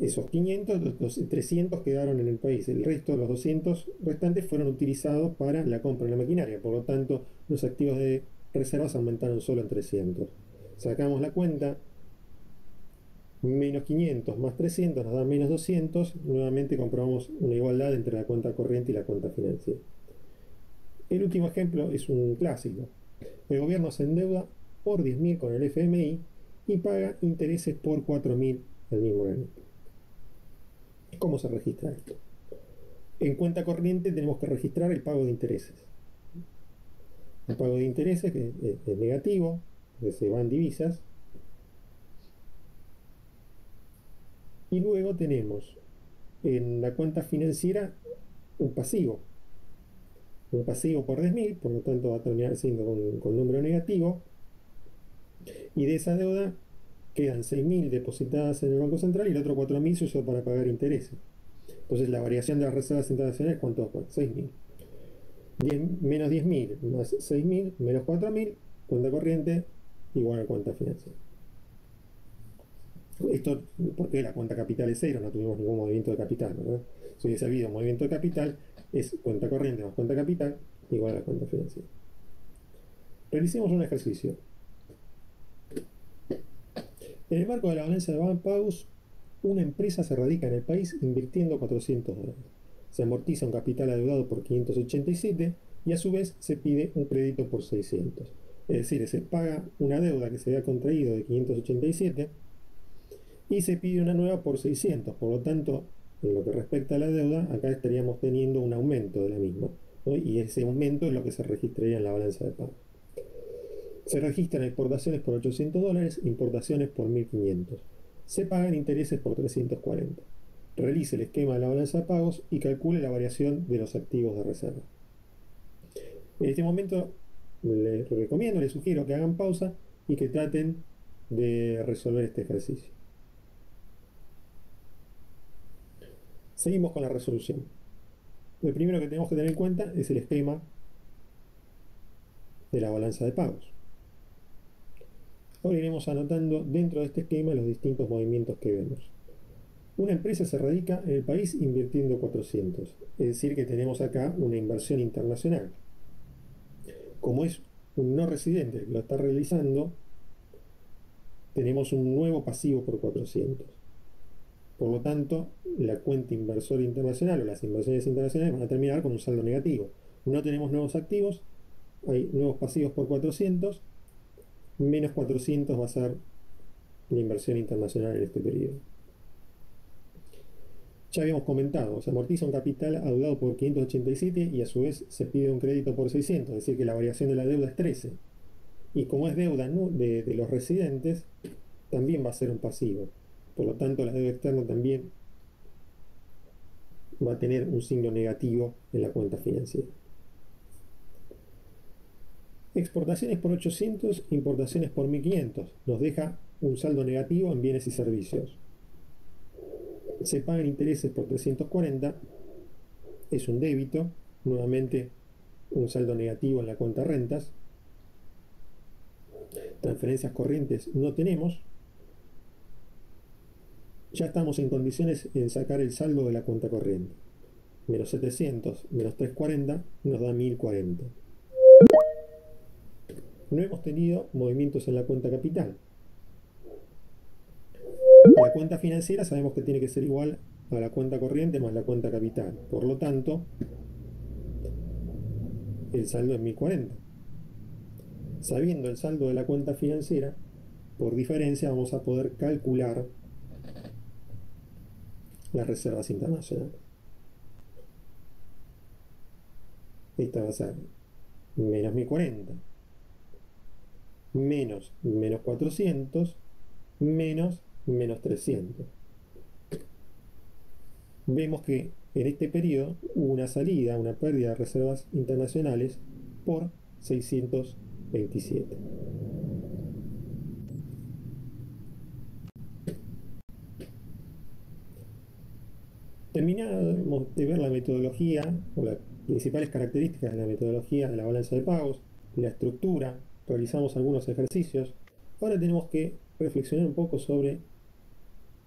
esos 500, los 300 quedaron en el país. El resto, los 200 restantes, fueron utilizados para la compra de la maquinaria. Por lo tanto, los activos de reservas aumentaron solo en 300. Sacamos la cuenta, menos 500 más 300 nos da menos 200. Nuevamente comprobamos una igualdad entre la cuenta corriente y la cuenta financiera. El último ejemplo es un clásico. El gobierno se endeuda por 10.000 con el FMI y paga intereses por 4.000 el mismo año. ¿Cómo se registra esto? En cuenta corriente tenemos que registrar el pago de intereses. El pago de intereses que es negativo, que se van divisas. Y luego tenemos en la cuenta financiera un pasivo. un pasivo por 10.000, por lo tanto va a terminar siendo con número negativo, y de esa deuda quedan 6.000 depositadas en el Banco Central y el otro 4.000 se usó para pagar intereses. Entonces la variación de las reservas internacionales, ¿cuánto fue? 6.000. Menos 10.000 más 6.000 menos 4.000, cuenta corriente igual a cuenta financiera. Esto porque la cuenta capital es cero, no tuvimos ningún movimiento de capital, ¿verdad? Si hubiese habido movimiento de capital, es cuenta corriente más cuenta capital igual a la cuenta financiera. Realicemos un ejercicio. En el marco de la balanza de pagos, una empresa se radica en el país invirtiendo $400. Se amortiza un capital adeudado por 587 y a su vez se pide un crédito por 600. Es decir, se paga una deuda que se había contraído de 587 y se pide una nueva por 600. Por lo tanto, en lo que respecta a la deuda, acá estaríamos teniendo un aumento de la misma, ¿no? Y ese aumento es lo que se registraría en la balanza de pagos. Se registran exportaciones por $800, importaciones por 1.500. Se pagan intereses por 340. Realice el esquema de la balanza de pagos y calcule la variación de los activos de reserva. En este momento les recomiendo, les sugiero que hagan pausa y que traten de resolver este ejercicio. Seguimos con la resolución. Lo primero que tenemos que tener en cuenta es el esquema de la balanza de pagos. Ahora iremos anotando dentro de este esquema los distintos movimientos que vemos. Una empresa se radica en el país invirtiendo 400, es decir que tenemos acá una inversión internacional. Como es un no residente que lo está realizando, tenemos un nuevo pasivo por 400. Por lo tanto, la cuenta inversora internacional o las inversiones internacionales van a terminar con un saldo negativo. No tenemos nuevos activos, hay nuevos pasivos por 400, menos 400 va a ser la inversión internacional en este periodo. Ya habíamos comentado, se amortiza un capital adeudado por 587 y a su vez se pide un crédito por 600, es decir que la variación de la deuda es 13. Y como es deuda de los residentes, también va a ser un pasivo. Por lo tanto, la deuda externa también va a tener un signo negativo en la cuenta financiera. Exportaciones por 800, importaciones por 1.500. Nos deja un saldo negativo en bienes y servicios. Se pagan intereses por 340, es un débito, nuevamente un saldo negativo en la cuenta rentas. Transferencias corrientes no tenemos. Ya estamos en condiciones de sacar el saldo de la cuenta corriente. Menos 700, menos 340 nos da 1.040. No hemos tenido movimientos en la cuenta capital. La cuenta financiera sabemos que tiene que ser igual a la cuenta corriente más la cuenta capital. Por lo tanto, el saldo es 1.040. Sabiendo el saldo de la cuenta financiera, por diferencia vamos a poder calcular las reservas internacionales. Esta va a ser menos 1.040, menos 400, menos 300. Vemos que en este periodo hubo una salida, una pérdida de reservas internacionales por 627. Terminamos de ver la metodología o las principales características de la metodología de la balanza de pagos, la estructura, realizamos algunos ejercicios. Ahora tenemos que reflexionar un poco sobre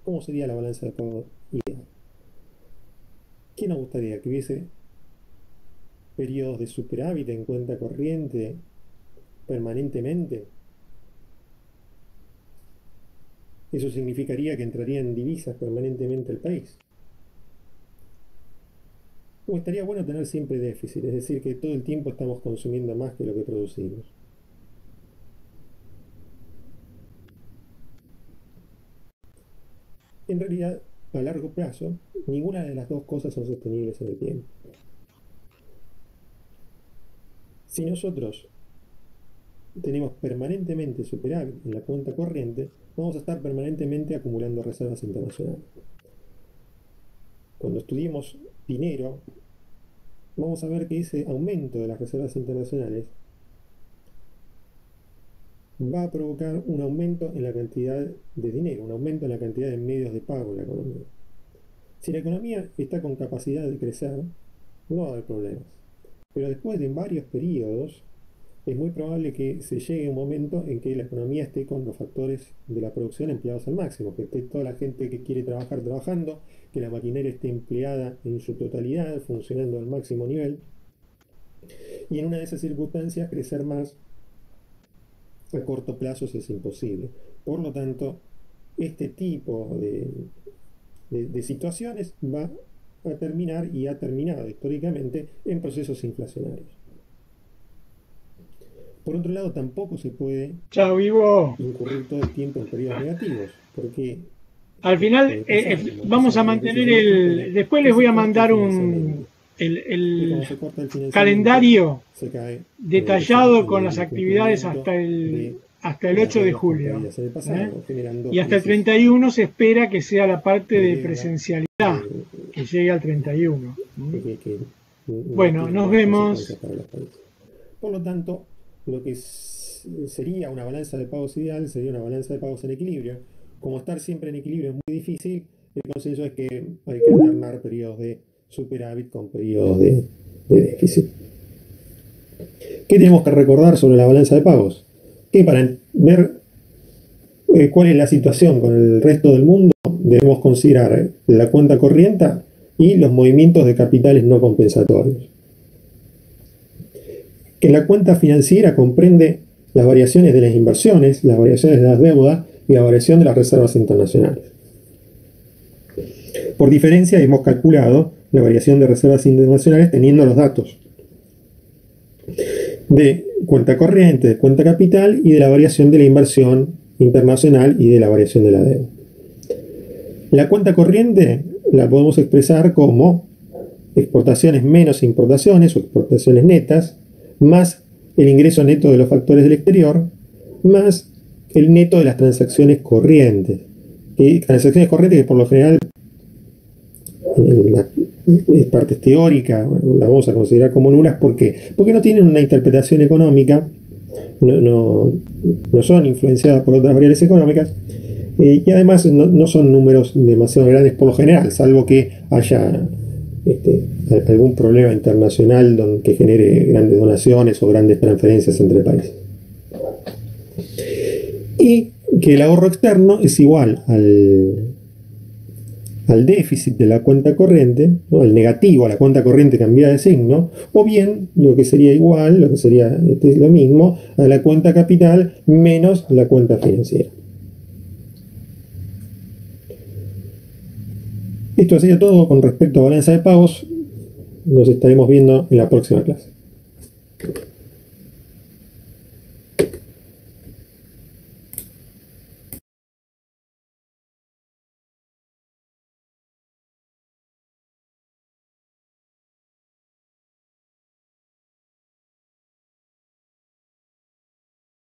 cómo sería la balanza de pagos ideal. ¿Qué nos gustaría? ¿Que hubiese periodos de superávit en cuenta corriente permanentemente? Eso significaría que entrarían divisas permanentemente al país. O estaría bueno tener siempre déficit, es decir, que todo el tiempo estamos consumiendo más que lo que producimos. En realidad, a largo plazo, ninguna de las dos cosas son sostenibles en el tiempo. Si nosotros tenemos permanentemente superávit en la cuenta corriente, vamos a estar permanentemente acumulando reservas internacionales. Cuando estudiemos dinero, vamos a ver que ese aumento de las reservas internacionales va a provocar un aumento en la cantidad de dinero, un aumento en la cantidad de medios de pago en la economía. Si la economía está con capacidad de crecer, no va a haber problemas. Pero después de varios periodos, es muy probable que se llegue a un momento en que la economía esté con los factores de la producción empleados al máximo, que esté toda la gente que quiere trabajar trabajando, que la maquinaria esté empleada en su totalidad, funcionando al máximo nivel. Y en una de esas circunstancias, crecer más a corto plazo es imposible. Por lo tanto, este tipo de situaciones va a terminar y ha terminado históricamente en procesos inflacionarios. Por otro lado, tampoco se puede Chao, Ivo. incurrir todo el tiempo en periodos negativos, porque Al final puede pasar, como vamos pasa a varias veces mantener en Egipto, después que les voy se a corta el mandar financiamiento. Y el cuando se corta el financiamiento, calendario se cae detallado en con el las actividades incumplimiento hasta el de 8 de deudas julio. contraídas en el pasado, generando Y hasta el crisis 31 se espera que sea la parte de de deuda presencialidad, que llegue al 31. que no Bueno, tienen nos buenas vemos. consecuencias para los países. Por lo tanto, lo que sería una balanza de pagos ideal sería una balanza de pagos en equilibrio. Como estar siempre en equilibrio es muy difícil, el consenso es que hay que alternar periodos de superávit con periodos de déficit. ¿Qué tenemos que recordar sobre la balanza de pagos? Que para ver cuál es la situación con el resto del mundo, debemos considerar la cuenta corriente y los movimientos de capitales no compensatorios. Que la cuenta financiera comprende las variaciones de las inversiones, las variaciones de las deudas y la variación de las reservas internacionales. Por diferencia, hemos calculado la variación de reservas internacionales teniendo los datos de cuenta corriente, de cuenta capital y de la variación de la inversión internacional y de la variación de la deuda. La cuenta corriente la podemos expresar como exportaciones menos importaciones o exportaciones netas, más el ingreso neto de los factores del exterior, más el neto de las transacciones corrientes. Transacciones corrientes que por lo general en las partes teóricas las vamos a considerar como nulas. ¿Por qué? Porque no tienen una interpretación económica, no son influenciadas por otras variables económicas, y además no son números demasiado grandes por lo general, salvo que haya algún problema internacional que genere grandes donaciones o grandes transferencias entre países. Y que el ahorro externo es igual al déficit de la cuenta corriente, ¿no? El negativo a la cuenta corriente cambiada de signo, o bien lo que sería igual, lo que sería lo mismo, a la cuenta capital menos la cuenta financiera. Esto sería todo con respecto a balanza de pagos. Nos estaremos viendo en la próxima clase.